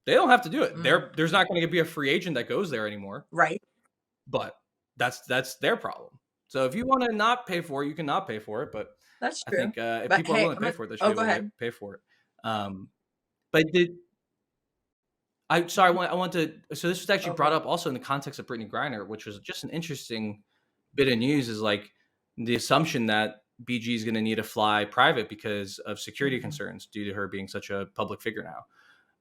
they don't have to do it. There's not going to be a free agent that goes there anymore. Right. But that's their problem. So if you want to not pay for it, you can not pay for it. But that's true. I think if people are willing to pay for it, they should be able to pay for it. But I want to. So this was actually brought up also in the context of Brittany Griner, which was just an interesting bit of news. Is the assumption that BG is going to need to fly private because of security concerns due to her being such a public figure now.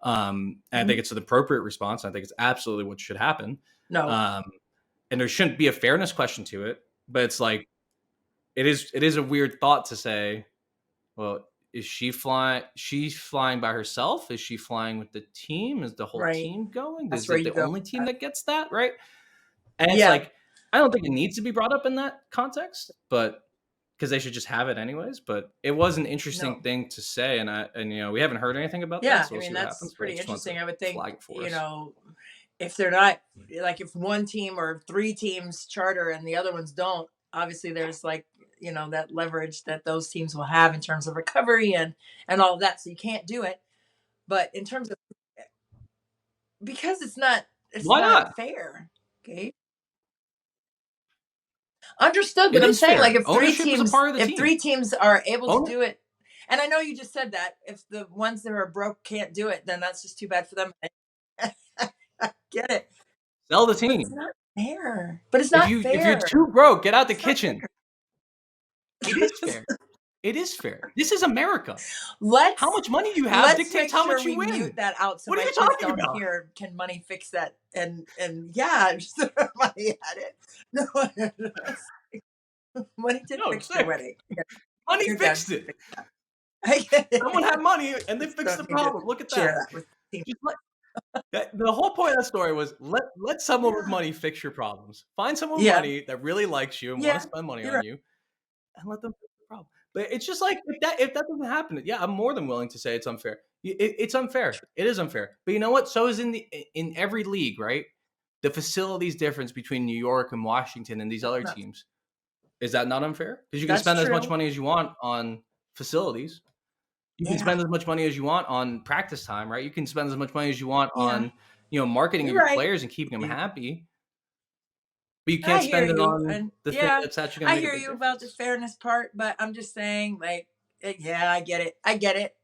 And I think it's an appropriate response. I think it's absolutely what should happen. No, and there shouldn't be a fairness question to it, but it's it is a weird thought to say, well, is she flying? She's flying by herself. Is she flying with the team? Is the whole team going? Is it the only team that gets that? Right. And it's I don't think it needs to be brought up in that context, but because they should just have it anyways. But it was an interesting thing to say, and we haven't heard anything about that. So we'll that's pretty interesting. I would think, if they're not if one team or 3 teams charter and the other ones don't, obviously there's that leverage that those teams will have in terms of recovery and all of that. So you can't do it. But in terms of, because it's not fair. Okay. Understood, but I'm saying if three teams are able to do it, and I know you just said that if the ones that are broke can't do it, then that's just too bad for them. I get it. Sell the team. But it's not fair. But it's not fair. If you're too broke, get out the kitchen. It is fair. It is fair. This is America. Let's How much money you have dictates make how sure much you we win. mute that out so What are my you kids talking don't about? hear. Can money fix that? And yeah, just throw money at it. No, money did No, fix sick. your wedding. Money Your dad fixed it. fixed that. I get it. Someone had money and they Just fixed the don't need to problem. Look at share that. that with the team. Just the whole point of that story was let someone with Yeah. money fix your problems. Find someone with Yeah. money that really likes you and Yeah, want to spend money you're on right. you, and let them fix the problem. But it's just like if that doesn't happen, yeah, I'm more than willing to say it's unfair. It's unfair. It is unfair. But you know what? So is in every league, right? The facilities difference between New York and Washington and these other No, teams. Is that not unfair? Because you can that's spend as much true. money as you want on facilities. You can Yeah. spend as much money as you want on practice time, right? You can spend as much money as you want Yeah. on, marketing of You're your right. players and keeping them happy. But you I can't hear spend it you, on and the thing yeah, that's actually going I to make a hear big you about the difference. fairness part, but I'm just saying, like, yeah, I get it. I get it.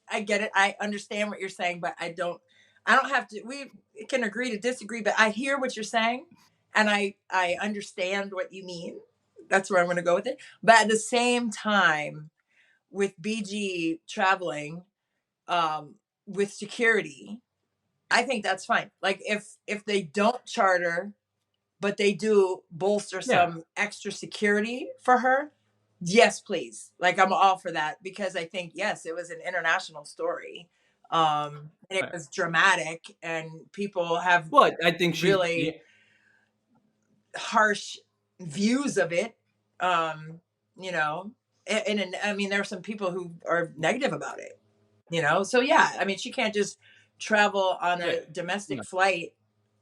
I get it. I understand what you're saying, but I don't have to. We can agree to disagree, but I hear what you're saying, and I understand what you mean. That's where I'm going to go with it. But at the same time, with BG traveling, with security, I think that's fine. Like if they don't charter, but they do bolster Yeah. some extra security for her, yes, please. Like I'm all for that because I think yes, it was an international story. And it Right. was dramatic and people have Well, I think she's really harsh views of it. Um, you know, and I mean there are some people who are negative about it, So yeah, I mean she can't just travel on a domestic no. flight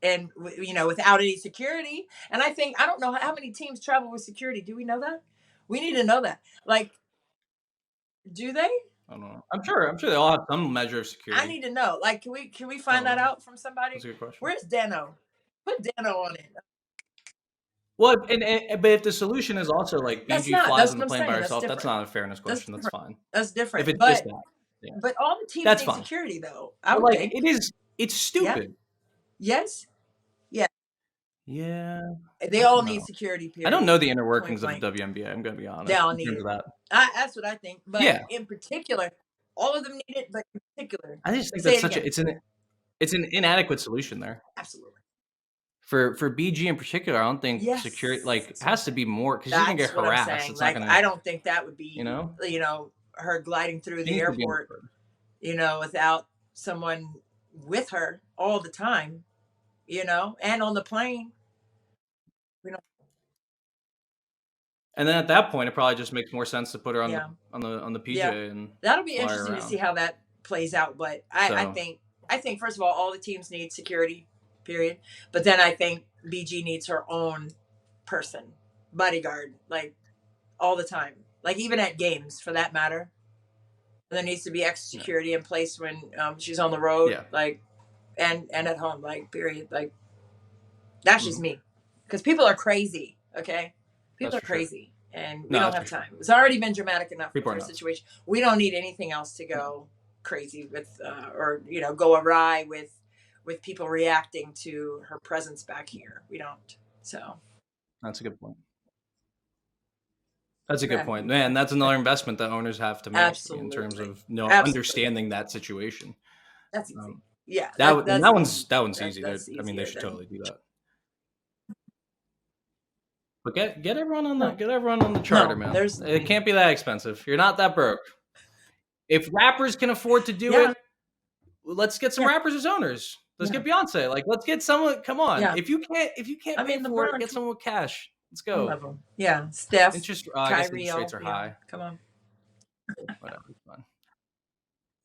and without any security. And I don't know how many teams travel with security. Do we know that? We need to know that. Like, do they? I don't know. I'm sure they all have some measure of I security. need to know. Like, can we I find don't that know. out from somebody? That's a good question. Where's Dano? Put Dano on it. Well, but if the solution is also like That's BG not. flies That's on what the I'm plane by saying. That's herself, that's different. not a fairness That's question. That's different. fine. That's If different. it's just that, yeah, But all the teams that's need fine. security, though. I But would like think. it's stupid. Yes. Yeah. Yeah. They all No. need security. I Period. don't know the inner workings of Point the blank. WNBA. I'm gonna be honest. They all In need terms it. of that. That's what I think. But Yeah. in particular, all of them need it. But in particular, I just think say that's it again. it's an inadequate solution there. Absolutely. For BG in particular, I don't think Yes. security it has to be more because she's gonna get That's what I'm harassed. saying. It's not Like gonna, I don't think that would be, you know, her gliding through she the needs to be airport, without someone with her all the time, and on the plane. We don't. And then at that point, it probably just makes more sense to put her on Yeah. the PJ Yeah. and That'll be fly her interesting to around. see how that plays out. But I think first of all the teams need security, period. But then I think BG needs her own person, bodyguard, like all the time, like even at games for that matter. There needs to be extra security in place when she's on the road, Yeah. like and at home, like period. Like that's just me, because people are crazy. Okay, people That's are for sure. crazy, and we No, don't that's have for sure. time. It's already been dramatic enough People for are a nuts. situation. We don't need anything else to go crazy with, or go awry with people reacting to her presence back here. We don't. So That's a good point. That's a good yeah. point, man. That's another investment that owners have to make in terms Absolutely. of understanding that situation. That's easy. Yeah, That that's one's easy. That's I mean, they easier should than. totally do that. But get everyone on the charter, man. It can't be that expensive. You're not that broke. If rappers can afford to do it, let's get some rappers as owners. Let's get Beyonce. Like, let's get someone. Come on. Yeah. If you can't pay for it, get someone with cash. Let's go. Level. Yeah, Steph. Interest. I guess the Kyrie, interest rates are high. Come on. Whatever. It's fine.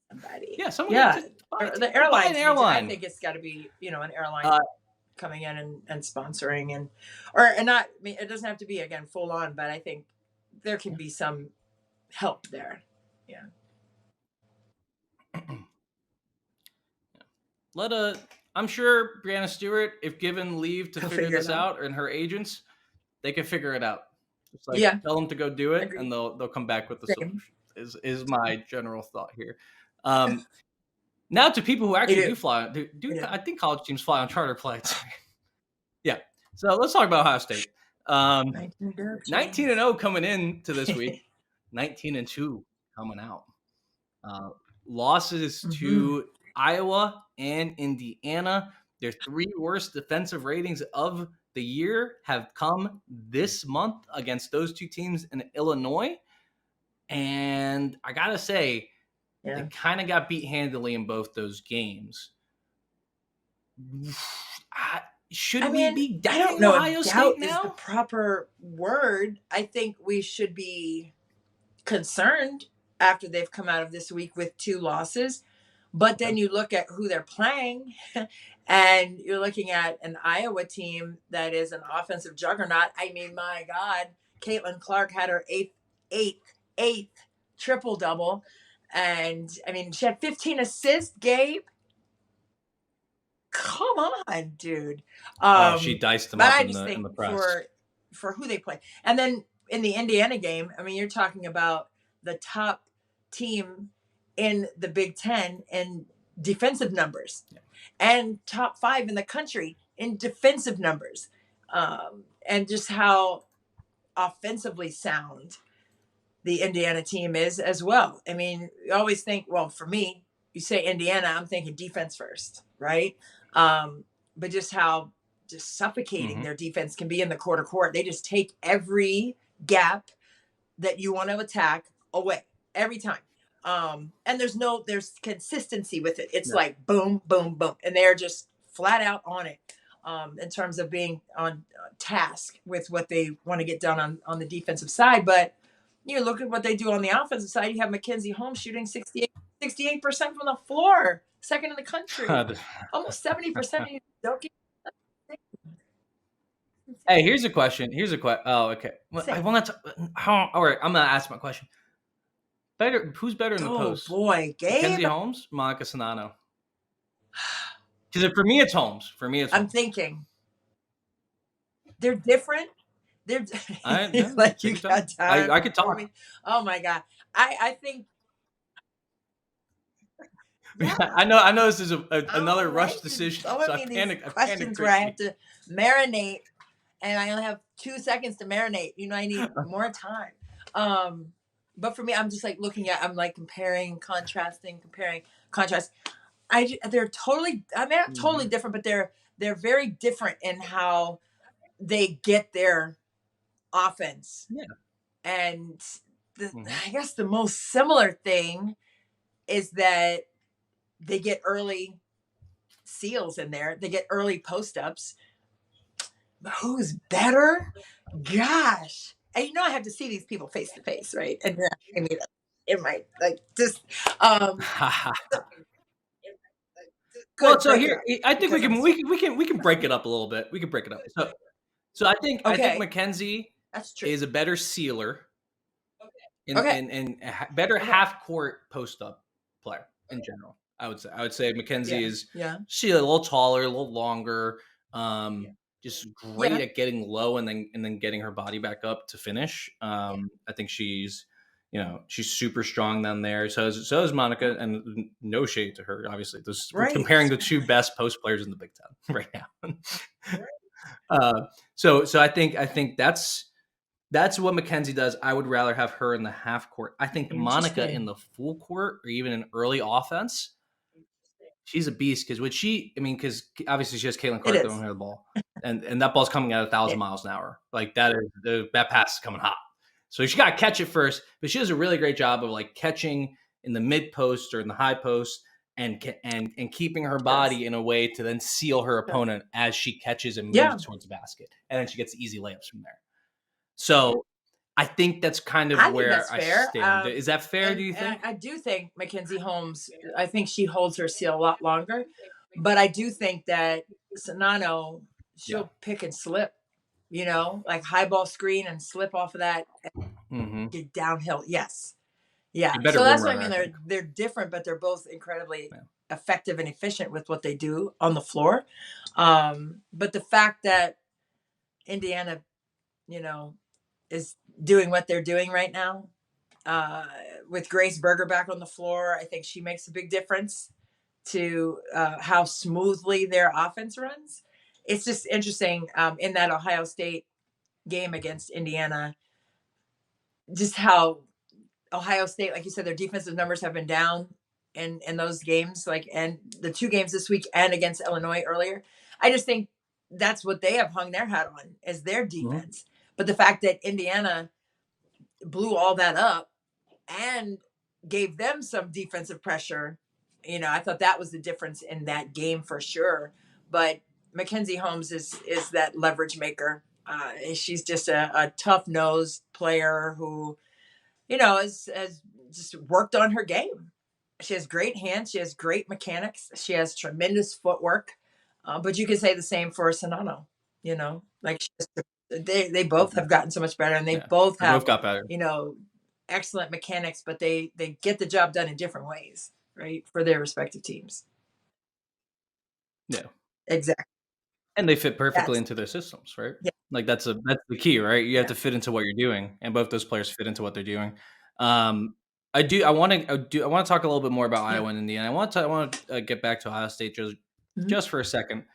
Somebody. Yeah. Someone. Yeah. Buy The airline. an airline. I think it's got to be an airline coming in and sponsoring and not. I mean, it doesn't have to be again full on, but I think there can be some help there. Yeah. I'm sure Breanna Stewart, if given leave to figure this out, and her agents, they can figure it out. Just like tell them to go do it, and they'll come back with the solution. Is my general thought here. Now to people who actually do fly, I think college teams fly on charter flights. Yeah. So let's talk about Ohio State. 19-0 coming into this week. 19-2 coming out. Losses Mm-hmm. to Iowa and Indiana. Their 3 worst defensive ratings of the year have come this month against those 2 teams in Illinois. And I got to say, they kind of got beat handily in both those games. Should we be doubting I don't know Ohio if State doubt now? is the proper word. I think we should be concerned after they've come out of this week with 2 losses. But then you look at who they're playing, and you're looking at an Iowa team that is an offensive juggernaut. I mean, my God, Caitlin Clark had her eighth triple-double. And, I mean, she had 15 assists, Gabe. Come on, dude. She diced them but up I in just the think press. for who they play. And then in the Indiana game, I mean, you're talking about the top team in the Big Ten in defensive numbers, and top 5 in the country in defensive numbers, and just how offensively sound the Indiana team is as well. I mean, you always think, well, for me, you say Indiana, I'm thinking defense first, right? But just how just suffocating their defense can be in the quarter court. They just take every gap that you want to attack away every time. And there's consistency with it. It's like boom, boom, boom. And they're just flat out on it, in terms of being on task with what they want to get done on the defensive side. But you look at what they do on the offensive side. You have Mackenzie Holmes shooting 68% from the floor, second in the country, almost 70%. Hey, here's a question. Oh, okay. Well, I want to. All right, I'm gonna ask my question. Who's better in the post? Oh boy, Gabe. Mackenzie Holmes, Monica Sonano. Because for me, it's Holmes. I'm thinking they're different. They're like you got time. I could talk. Oh my God, I think. Yeah. I know this is another rush decision. So I mean, questions where I have to marinate, and I only have 2 seconds to marinate. I need more time. But for me, I'm just like looking at. I'm like comparing, contrast. They're totally. I mean, not totally different, but they're very different in how they get their offense. Yeah. And I guess the most similar thing is that they get early seals in there. They get early post-ups. But who's better? Gosh. And I have to see these people face to face, right? And I mean, it might just well, so here I think we can break it up a little bit. We can break it up. So I think Mackenzie is a better sealer and better half court post up player in general. I would say Mackenzie is she's a little taller, a little longer, just great at getting low and then getting her body back up to finish. I think she's super strong down there. So is Monica, and no shade to her. Obviously, we're comparing the 2 best post players in the Big Ten right now. So I think that's what Mackenzie does. I would rather have her in the half court. I think Monica in the full court or even in early offense, she's a beast because because obviously she has Caitlin Clark throwing her the ball, and that ball's coming at 1,000 miles an hour. Like that pass is coming hot. So she got to catch it first, but she does a really great job of like catching in the mid post or in the high post and keeping her body in a way to then seal her opponent as she catches and moves towards the basket, and then she gets easy layups from there. So I think that's kind of where I stand. Is that fair, do you think? I do think Mackenzie Holmes, I think she holds her seal a lot longer. But I do think that Sonano, she'll pick and slip, like high ball screen and slip off of that and get downhill. Yes. Yeah. So that's what I mean. They're different, but they're both incredibly effective and efficient with what they do on the floor. But the fact that Indiana, is doing what they're doing right now, with Grace Berger back on the floor, I think she makes a big difference to how smoothly their offense runs. It's just interesting in that Ohio State game against Indiana, just how Ohio State, like you said, their defensive numbers have been down in those games, like, and the 2 games this week and against Illinois earlier. I just think that's what they have hung their hat on is their defense. But the fact that Indiana blew all that up and gave them some defensive pressure, I thought that was the difference in that game for sure. But Mackenzie Holmes is that leverage maker. She's just a tough nosed player who, has just worked on her game. She has great hands. She has great mechanics. She has tremendous footwork. But you could say the same for Sonano. Like they both have gotten so much better, and they both have got better. Excellent mechanics, but they get the job done in different ways, right, for their respective teams. Yeah, exactly. And they fit perfectly into their systems, right? Yeah. Like that's the key, right? You have to fit into what you're doing, and both those players fit into what they're doing. I want to talk a little bit more about Iowa and Indiana. I want to get back to Ohio State just for a second,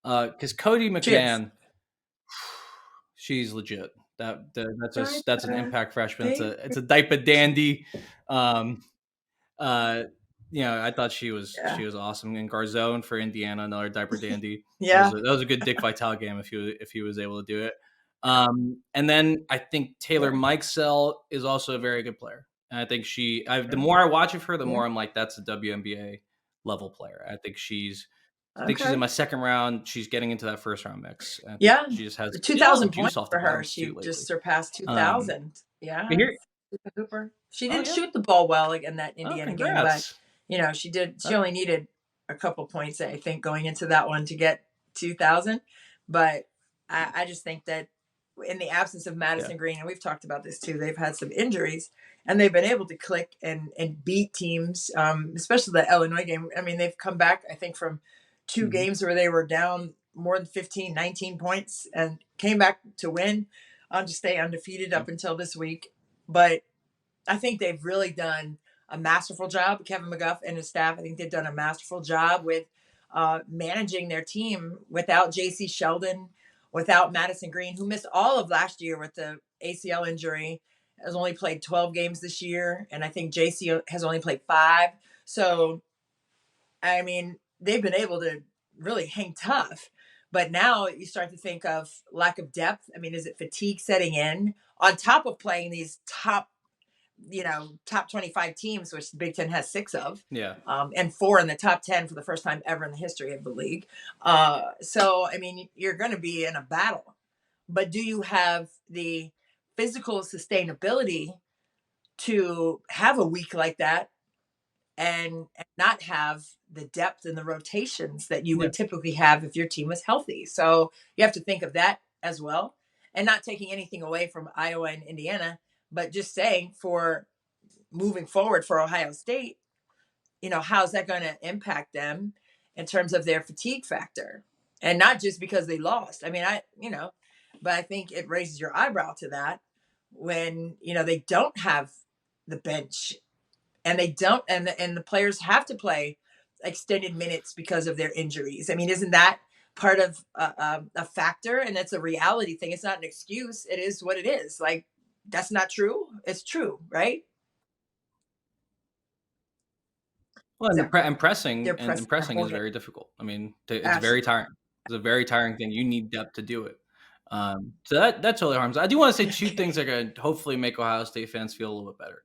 because Cody McMahon, she's legit. That's an impact freshman. It's a diaper dandy. I thought she was awesome. And Garzone for Indiana, another diaper dandy. Yeah, that was a good Dick Vitale game if he was able to do it. And then I think Taylor Mikesell is also a very good player. And I think the more I watch of her, the more I'm like, that's a WNBA level player. I think she's in my second round. She's getting into that first round mix. She just has 2,000 points for her. She just surpassed 2,000. Hooper. She didn't shoot the ball well in that Indiana game, but she did. She only needed a couple points, I think, going into that one to get 2,000. But I just think that in the absence of Madison Green, and we've talked about this too, they've had some injuries, and they've been able to click and beat teams, especially the Illinois game. I mean, they've come back, I think, from 2 games where they were down more than 15, 19 points and came back to win, to stay undefeated up until this week. But I think they've really done a masterful job. Kevin McGuff and his staff, I think they've done a masterful job with managing their team without J.C. Sheldon, without Madison Green, who missed all of last year with the ACL injury, has only played 12 games this year. And I think J.C. has only played 5. So, I mean, they've been able to really hang tough. But now you start to think of lack of depth. I mean, is it fatigue setting in on top of playing these top 25 teams, which the Big Ten has 6 of, and 4 in the top 10 for the first time ever in the history of the league. So, I mean, you're going to be in a battle, but do you have the physical sustainability to have a week like that and not have the depth and the rotations that you would typically have if your team was healthy? So you have to think of that as well, and not taking anything away from Iowa and Indiana, but just saying for moving forward for Ohio State, how's that going to impact them in terms of their fatigue factor? And not just because they lost. I mean, but I think it raises your eyebrow to that when, they don't have the bench and they don't, and the players have to play extended minutes because of their injuries. I mean, isn't that part of a factor? And it's a reality thing. It's not an excuse. It is what it is. Like, that's not true. It's true, right? Well, and pressing is very difficult. I mean, it's very tiring. It's a very tiring thing. You need depth to do it. So that totally harms. I do want to say 2 things that could hopefully make Ohio State fans feel a little bit better.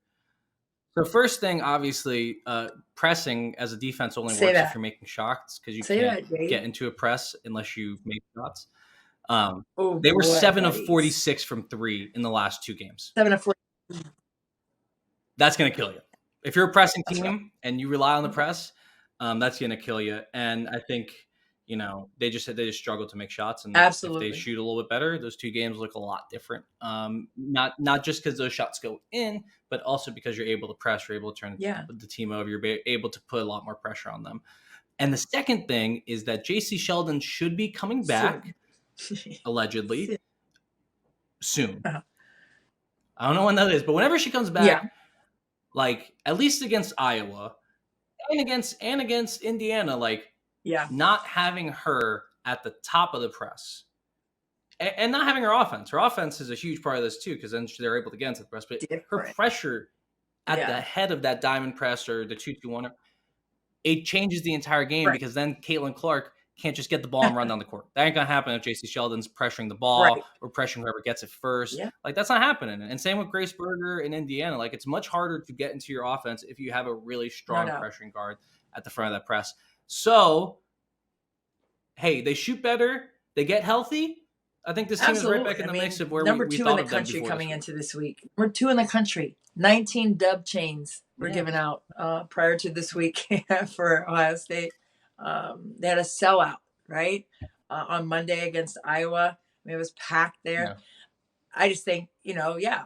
So first thing, obviously, pressing as a defense only works if you're making shots, because you can't get into a press unless you make shots. They were 7 of 46 from 3 in the last 2 games. 7 of 40. That's going to kill you. If you're a pressing team and you rely on the press, that's going to kill you. And I think, they just struggle to make shots. And absolutely, if they shoot a little bit better, those 2 games look a lot different. Not just because those shots go in, but also because you're able to press, you're able to turn the team over, you're able to put a lot more pressure on them. And the second thing is that J.C. Sheldon should be coming back, allegedly, soon. I don't know when that is, but whenever she comes back, like at least against Iowa and against Indiana, not having her at the top of the press and not having her offense. Her offense is a huge part of this too, because then they're able to get into the press. But her pressure at the head of that diamond press or the 2-2-1, it changes the entire game Right. because then Caitlin Clark can't just get the ball and run down the court. That ain't gonna happen if JC Sheldon's pressuring the ball Right. or pressuring whoever gets it first. Yeah. Like, that's not happening. And same with Grace Berger in Indiana. Like, it's much harder to get into your offense if you have a really strong pressuring guard at the front of that press. So, hey, they shoot better, they get healthy. I think this team is right back in the mix of where we thought of them before coming into this week. We're 2 in the country. 19 dub chains were given out prior to this week for Ohio State. They had a sellout, right? On Monday against Iowa. I mean, it was packed there. Yeah. I just think,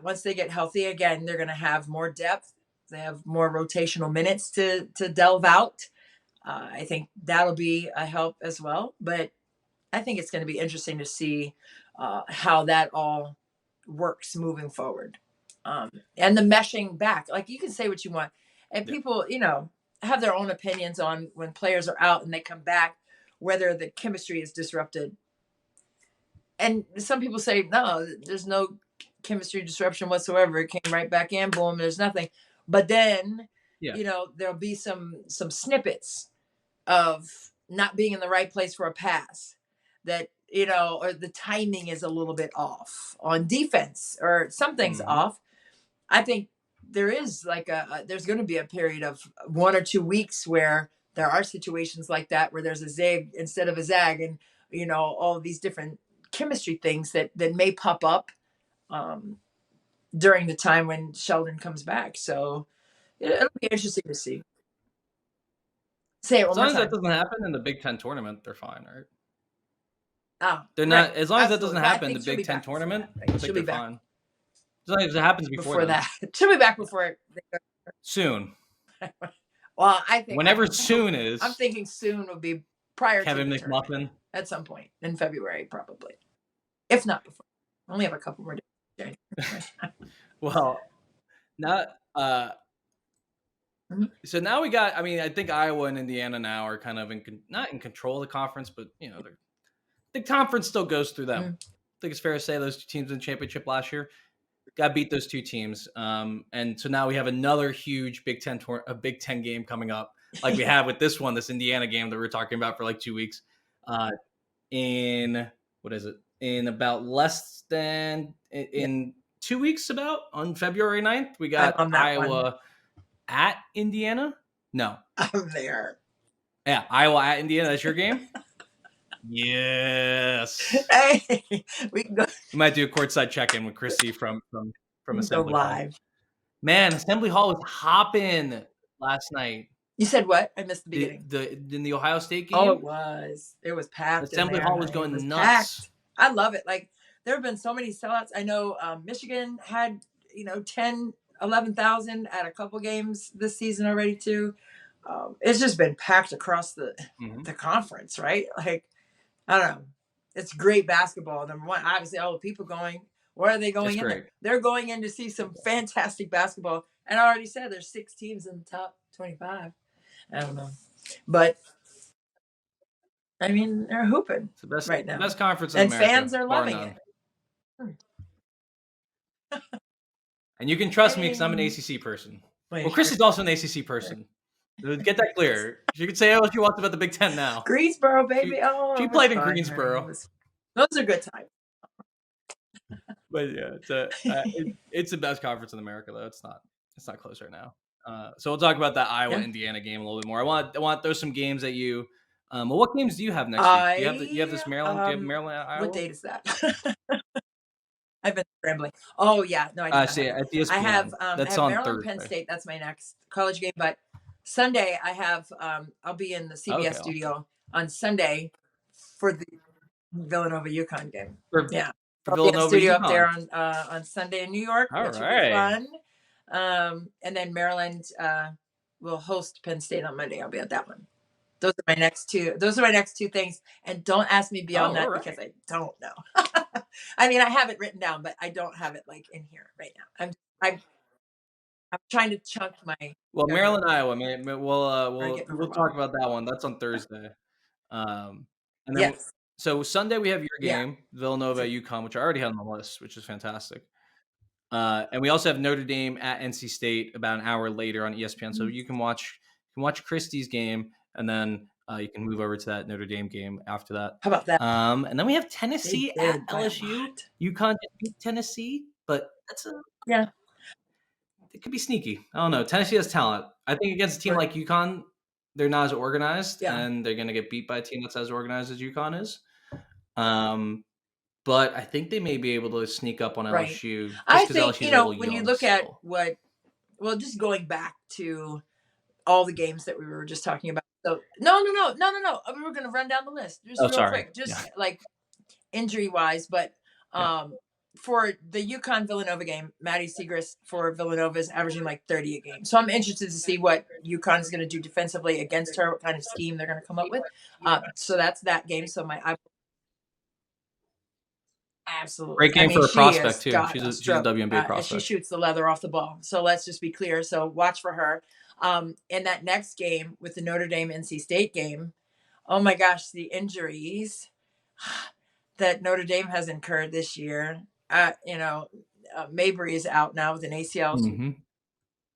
once they get healthy again, they're going to have more depth. They have more rotational minutes to delve out. I think that'll be a help as well. But I think it's going to be interesting to see how that all works moving forward. And the meshing back. Like, you can say what you want. And people, have their own opinions on when players are out and they come back, whether the chemistry is disrupted. And some people say, no, there's no chemistry disruption whatsoever. It came right back in, boom, there's nothing. But then, there'll be some snippets of not being in the right place for a pass that, or the timing is a little bit off on defense or something's off. I think there is there's going to be a period of 1 or 2 weeks where there are situations like that, where there's a zig instead of a zag, and, all of these different chemistry things that may pop up during the time when Sheldon comes back. So it'll be interesting to see. Say it one more time. As long as that doesn't happen in the Big Ten tournament, they're fine, right? They're not. As long as that doesn't happen in the Big Ten tournament, I think they're fine. As long as it happens before that. She'll be back before it. Soon. Well, I think whenever soon is. I'm thinking soon will be prior Kevin to McMuffin. At some point in February, probably. If not before. I only have a couple more days. Well, not so now we got, I think Iowa and Indiana now are kind of not in control of the conference, but the conference still goes through them. I think it's fair to say those two teams in the championship last year got beat those two teams. And so now we have another huge Big Ten game coming up, like we have with this Indiana game that we were talking about for like 2 weeks. In about less than 2 weeks, about on February 9th, we got Iowa at Indiana. No, I'm there. Yeah, Iowa at Indiana. That's your game. Yes. Hey, we can go. We might do a courtside check-in with Christy from Assembly live. Hall. Man, Assembly Hall was hopping last night. You said what? I missed the beginning. In the Ohio State game. Oh, it was. It was packed. Assembly Hall was going nuts. Packed. I love it. Like, there have been so many sellouts. I know Michigan had 10, 11,000 at a couple games this season already too. It's just been packed across the conference, right? Like, I don't know. It's great basketball. Number one, obviously, all the people going. Where are they going in there? They're going in to see some fantastic basketball. And I already said there's 6 teams in the top 25. I don't know. But, I mean, they're hooping right now. Best conference in America. And fans are loving it. And you can trust me because I'm an ACC person. Well, Christy's also an ACC person. Get that clear. She can say what she wants about the Big Ten now. Greensboro, baby. She played in Greensboro. Those are good times. But yeah, it's the best conference in America, though. It's not close right now. So we'll talk about that Iowa-Indiana game a little bit more. I want to throw some games at you. Well, what games do you have next week? Do you have this Maryland? Do you have Maryland at Iowa? What date is that? I've been scrambling. Oh yeah, no, I do. At ESPN. I have that's on Maryland, Thursday. Penn State. That's my next college game. But Sunday, I have. I'll be in the CBS studio on Sunday for the Villanova UConn game. I'll be in the studio up there on Sunday in New York, which will be fun. And then Maryland will host Penn State on Monday. I'll be at that one. Those are my next two things. And don't ask me beyond that because I don't know. I mean, I have it written down, but I don't have it like in here right now. I'm trying to chunk my. Well, Maryland, Iowa. We'll talk about that one. That's on Thursday. And then so Sunday we have your game, Villanova UConn, which I already had on the list, which is fantastic. And we also have Notre Dame at NC State about an hour later on ESPN. So you can watch Christy's game, and then you can move over to that Notre Dame game after that. How about that? And then we have Tennessee at by a LSU. lot. UConn beat Tennessee, but Yeah. it could be sneaky. I don't know. Tennessee has talent. I think against a team like UConn, they're not as organized, and they're going to get beat by a team that's as organized as UConn is. But I think they may be able to sneak up on LSU. I think, when you look at just going back to all the games that we were just talking about. So no. We're going to run down the list just real quick, like injury wise. But for the UConn Villanova game, Maddie Siegrist for Villanova is averaging like 30 a game. So I'm interested to see what UConn is going to do defensively against her, what kind of scheme they're going to come up with. So that's that game. So absolutely great game for a prospect too. She's a WNBA prospect. She shoots the leather off the ball. So let's just be clear. So watch for her. In that next game with the Notre Dame NC State game, oh my gosh, the injuries that Notre Dame has incurred this year. Mabry is out now with an ACL. Mm-hmm.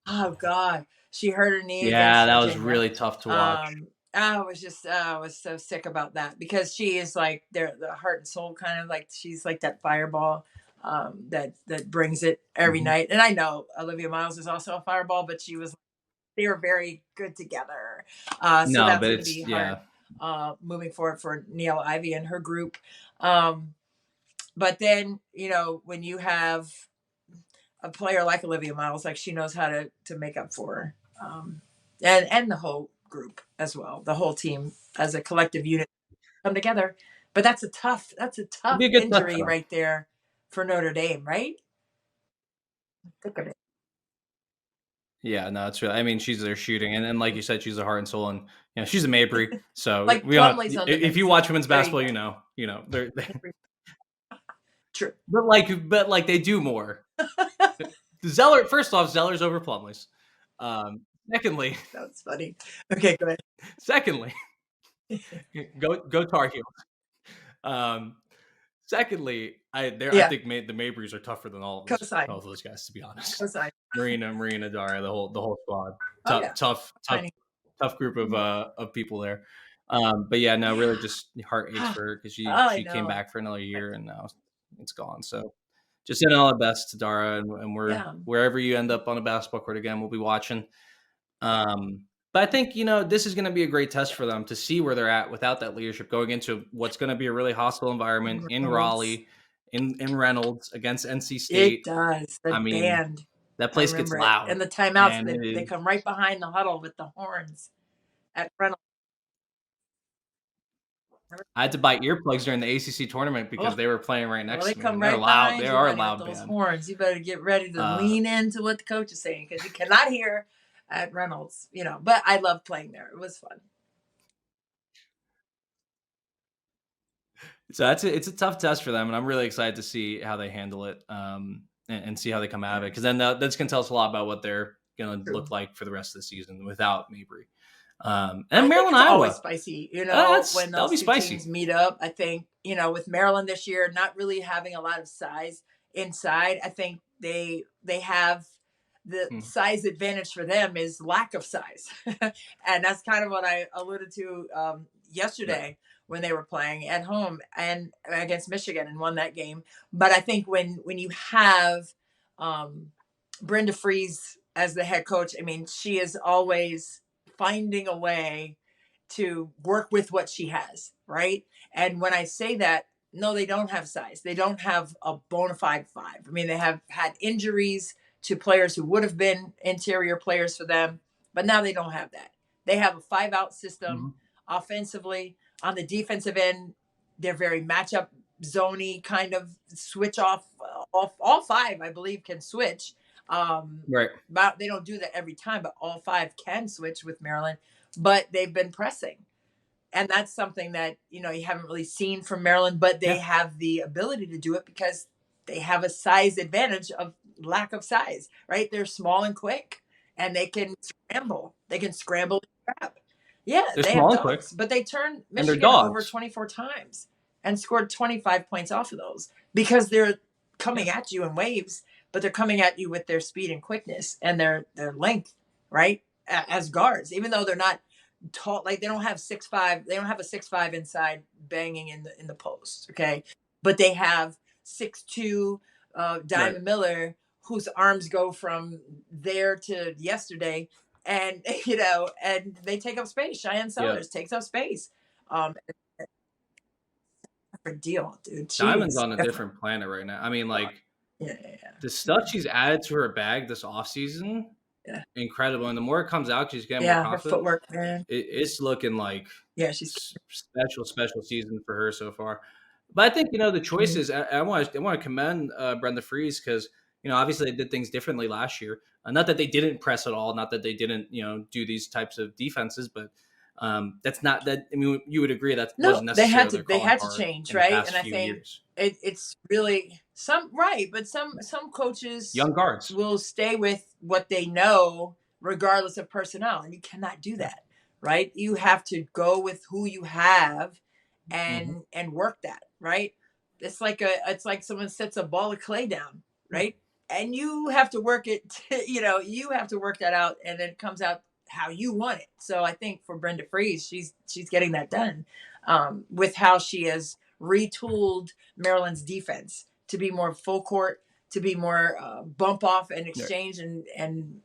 Oh God, she hurt her knee. Yeah, that was really tough to watch. I was so sick about that because she is like the heart and soul kind of like she's like that fireball that brings it every night. And I know Olivia Miles is also a fireball, but they were very good together. So that's going to be hard moving forward for Neil Ivey and her group. But then, when you have a player like Olivia Miles, like she knows how to make up for her, and the whole group as well, the whole team as a collective unit come together. But that's a tough injury right there for Notre Dame, right? Think of it. Yeah, no, it's really. I mean, she's their shooting, and like you said, she's a heart and soul, and she's a Mabry. So like if you watch women's basketball, they're true. But like they do more. Zeller, first off, Zeller's over Plumlee's. Secondly, that's funny. Okay, go ahead. Secondly, go Tar Heels. Secondly, I think the Mabrys are tougher than all of those guys, to be honest. Marina, Daria, the whole squad. Tough group of people there. But yeah, no, really just heart aches for her because she came back for another year and now it's gone. So just sending all the best to Dara, and we're wherever you end up on a basketball court again, we'll be watching. But I think, this is going to be a great test for them to see where they're at without that leadership going into what's going to be a really hostile environment in Raleigh, in Reynolds against NC State. It does. Band. That place gets loud. And the timeouts, they come right behind the huddle with the horns at Reynolds. I had to buy earplugs during the ACC tournament because they were playing right next to me. Come right loud. They are loud. Those horns. You better get ready to lean into what the coach is saying because you cannot hear at Reynolds. But I love playing there. It was fun. So it's a tough test for them, and I'm really excited to see how they handle it and see how they come out of it because then that's going to tell us a lot about what they're going to look like for the rest of the season without Mabry. And Maryland, Iowa, always spicy. When those two teams meet up, I think with Maryland this year not really having a lot of size inside. I think they have the size advantage for them is lack of size, and that's kind of what I alluded to yesterday when they were playing at home and against Michigan and won that game. But I think when you have Brenda Freeze as the head coach, I mean, she is always finding a way to work with what she has, right? And when I say that, no, they don't have size. They don't have a bona fide five. I mean, they have had injuries to players who would have been interior players for them, but now they don't have that. They have a 5-out system offensively. On the defensive end, they're very matchup zony kind of switch off all five, I believe, can switch. Right. But they don't do that every time, but all five can switch with Maryland, but they've been pressing. And that's something that, you haven't really seen from Maryland, but they have the ability to do it because they have a size advantage of lack of size, right? They're small and quick and they can scramble. They can scramble and grab. Yeah, they're they small have and quick. But they turned Michigan over 24 times and scored 25 points off of those because they're coming at you in waves. but they're coming at you with their speed and quickness and their length, right? As guards, even though they're not tall, like they don't have 6'5", they don't have a 6'5" inside banging in the post, okay? But they have 6'2" Diamond Right. Miller, whose arms go from there to yesterday, and and they take up space. Cheyenne Yeah. Sellers takes up space. Um, Different deal, dude. Diamond's She's on a different. different planet right now. I mean, like Yeah, the stuff she's added to her bag this offseason, yeah, incredible. And the more it comes out, she's getting more yeah. Her confident. footwork, man. It's looking like Yeah, she's. special season for her so far. But I think the Mhm. choices. I want to commend Brenda Fries because obviously they did things differently last year. Not that they didn't press at all, not that they didn't do these types of defenses, but that's not that. I mean, you would agree that No, wasn't they had necessarily to. their They calling had to card change, in the right? past And I few think years. it's really some right, but some coaches Young guards. will stay with what they know, regardless of personnel, and you cannot do Yeah. that, right? You have to go with who you have, Mm-hmm. and work that, right? It's like someone sets a ball of clay down, Yeah. right? And you have to work it. You have to work that out, and then it comes out how you want it. So I think for Brenda Fries, she's getting that done, with how she has retooled Maryland's defense to be more full court, to be more bump off and Yeah. exchange and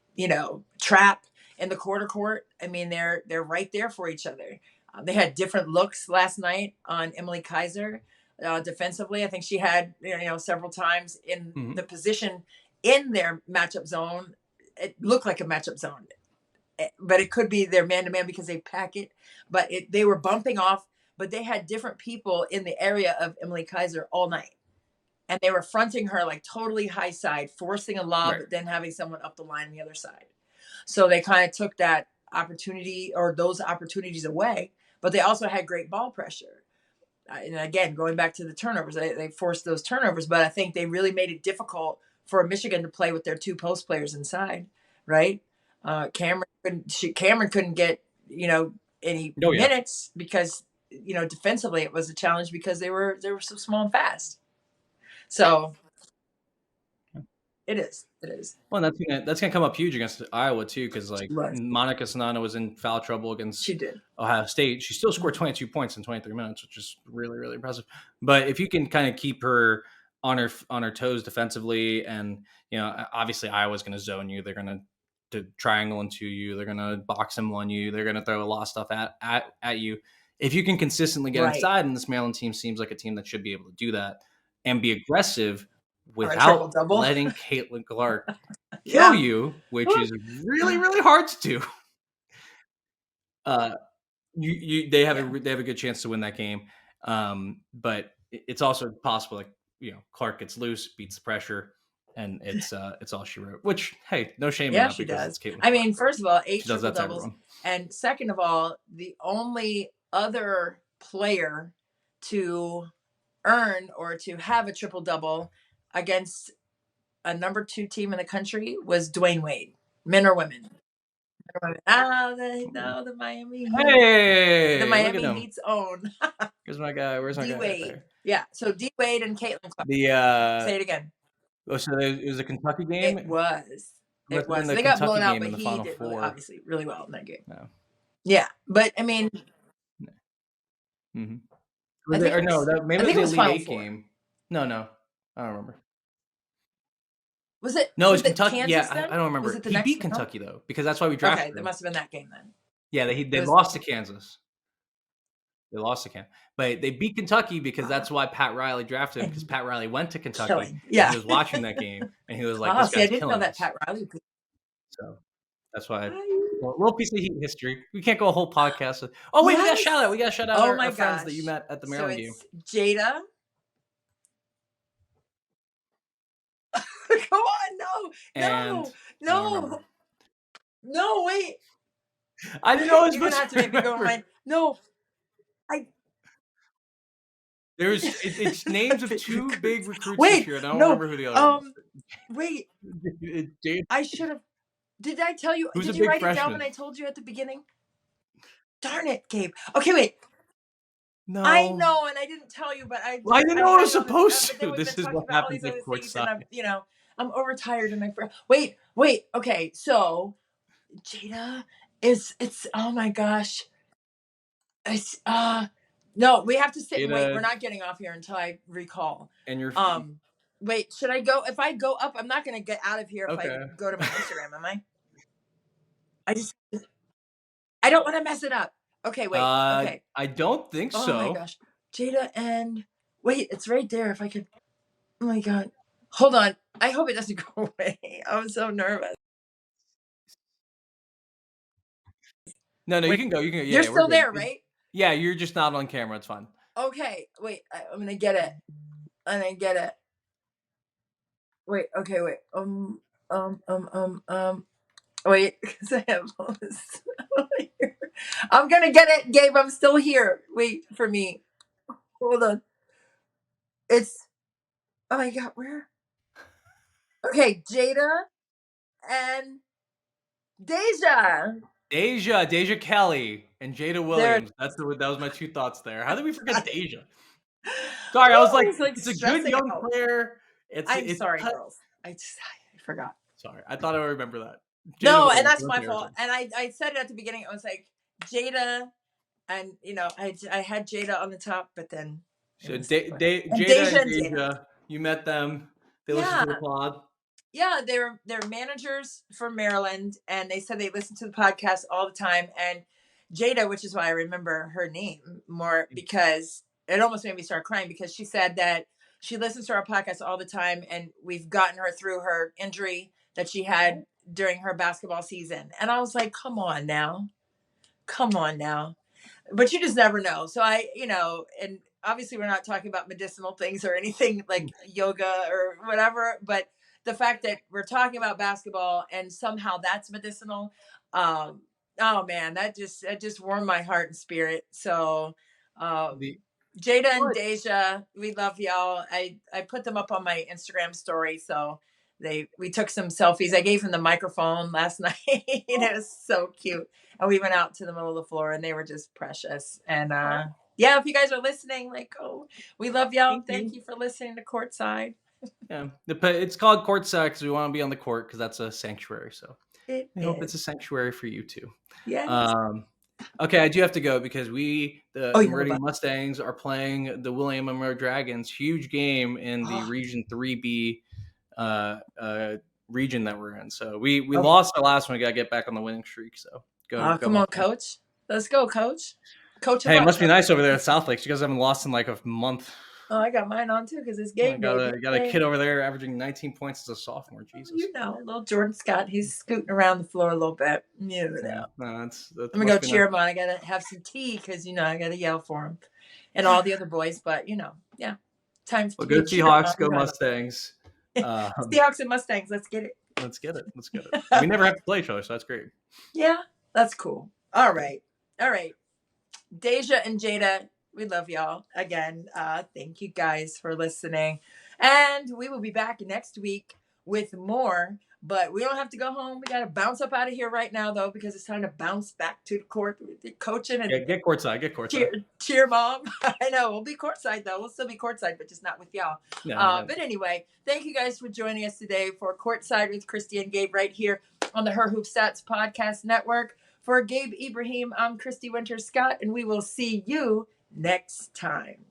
trap in the quarter court. I mean, they're right there for each other. They had different looks last night on Emily Kaiser. Defensively, I think she had several times in Mm-hmm. the position in their matchup zone. It looked like a matchup zone, but it could be their man-to-man because they pack it. But they were bumping off, but they had different people in the area of Emily Kaiser all night. And they were fronting her like totally high side, forcing a lob, Right. but then having someone up the line on the other side. So they kind of took that opportunity or those opportunities away, but they also had great ball pressure. And again, going back to the turnovers, they forced those turnovers, but I think they really made it difficult for Michigan to play with their two post players inside, right? Cameron couldn't get any Oh yeah. minutes because defensively it was a challenge because they were so small and fast. So it is. Well, that's gonna come up huge against Iowa too, because like She was. Monica Sonata was in foul trouble against She did. Ohio State. She still scored 22 points in 23 minutes, which is really really impressive. But if you can kind of keep her on her toes defensively, and obviously Iowa's going to zone you. They're going to triangle into you. They're going to box them on you. They're going to throw a lot of stuff at you. If you can consistently get inside, and this Maryland team seems like a team that should be able to do that and be aggressive without letting Caitlin Clark kill you, which is really, really hard to do. They have a good chance to win that game, but it's also possible like Clark gets loose, beats the pressure, and it's all she wrote. Which hey, no shame in that she because does. it's Caitlin I Clark, mean, first of all, 8 triple doubles, everyone. and second of all, the only other player to earn or to have a triple double against a number 2 team in the country was Dwayne Wade, men or women. The Miami Heat. Hey, The look at Miami him. Heat's own. Where's my guy? Where's my D guy? Wade. Right there. Yeah. So D Wade and Caitlin Clark. Say it again. Oh, so it was a Kentucky game. It was. It was. They got blown out, but he did obviously really well in that game. No. Yeah, but I mean, mm-hmm. maybe it was the Elite Eight game. No, I don't remember. Was it? No, was it was Kentucky. Kansas, I don't remember. He beat Kentucky though, because that's why we drafted. Okay, that must have been that game then. Yeah, they lost to Kansas. They lost to Kansas, but they beat Kentucky because that's why Pat Riley drafted him, because Pat Riley went to Kentucky. Yeah, he was watching that game and he was like, "This guy's I didn't know that Pat Riley." So that's why. A little piece of Heat history. We can't go a whole podcast. Oh wait, we got to shout out. We got to shout out our friends that you met at the Maryland game. Jada. Come on, no, wait. I didn't know it was You're gonna have to make me go on. No, it's names of 2 big recruits this year. I don't remember who the other one was. Wait. I should have. Did I tell you? Did you write it down when I told you at the beginning? Darn it, Gabe. Okay, wait. No. I know, and I didn't tell you, but I didn't know I was supposed to. This is what happens at Courtside. I'm overtired and I forgot. Wait. Okay, so Jada it's oh my gosh. It's no, we have to sit and wait. We're Jada not getting off here until I recall. and your Wait, should I go? If I go up, I'm not gonna get out of here if I okay. go to my Instagram, am I? I just I don't want to mess it up. Okay, wait. Okay. I don't think Oh my so. gosh. Jada and wait, it's right there. If I could oh my god. Hold on. I hope it doesn't go away. I'm so nervous. No, you Wait, can go. You can go. you're Yeah, we're still good. there, right? Yeah, you're just not on camera. It's fine. Okay. Wait, I'm gonna get it. I'm gonna get it. Wait, okay, wait. Wait, because I have all this. I'm gonna get it, Gabe. I'm still here. Wait for me. Hold on. It's oh my god, where? Okay, Jada and Deja. Deja Kelly and Jada There. Williams. That was my two thoughts there. How did we forget Deja? Sorry, I was like, it's a good young player. I'm it's sorry, girls. I forgot. Sorry, I thought I would remember that. Jada no, Williams, and that's my fault. And I said it at the beginning. I was like Jada, and I had Jada on the top, but then so Jada and Deja, you met them. They listened to the pod. Yeah, they're managers from Maryland, and they said they listen to the podcast all the time. And Jada, which is why I remember her name more, because it almost made me start crying, because she said that she listens to our podcast all the time, and we've gotten her through her injury that she had during her basketball season. And I was like, come on now. But you just never know. So and obviously we're not talking about medicinal things or anything like yoga or whatever, but the fact that we're talking about basketball and somehow that's medicinal, oh man, that just warmed my heart and spirit. So Jada and Deja, we love y'all. I put them up on my Instagram story, so we took some selfies. I gave him the microphone last night. It was so cute. And we went out to the middle of the floor, and they were just precious. And yeah, if you guys are listening, we love y'all. Thank you for listening to Courtside. Yeah, it's called Courtside because we want to be on the court because that's a sanctuary. So I hope it's a sanctuary for you too. Yeah. Okay, I do have to go because the Meridian Mustangs are playing the William & Mary Dragons. Huge game in the Region 3B region that we're in. So we lost our last one. We got to get back on the winning streak. So go. Come on, Coach. Let's go, Coach. Hey, it must be nice over there at South Lakes. You guys haven't lost in like a month. Oh, I got mine on too because it's Gabe. Got a kid over there averaging 19 points as a sophomore. Jesus. Little Jordan Scott. He's scooting around the floor a little bit. No, I'm gonna go cheer him on. I gotta have some tea because I gotta yell for him and all the other boys. But yeah, time. Well, go Seahawks, go Mustangs. Seahawks and Mustangs. Let's get it. We never have to play each other, so that's great. Yeah, that's cool. All right. Deja and Jada, we love y'all again. Thank you guys for listening, and we will be back next week with more. But we don't have to go home. We got to bounce up out of here right now, though, because it's time to bounce back to the court, coaching and get courtside. Cheer, mom. I know we'll be courtside though. We'll still be courtside, but just not with y'all. No. But anyway, thank you guys for joining us today for Courtside with Christy and Gabe right here on the Her Hoop Stats Podcast Network. For Gabe Ibrahim, I'm Christy Winter Scott, and we will see you next time.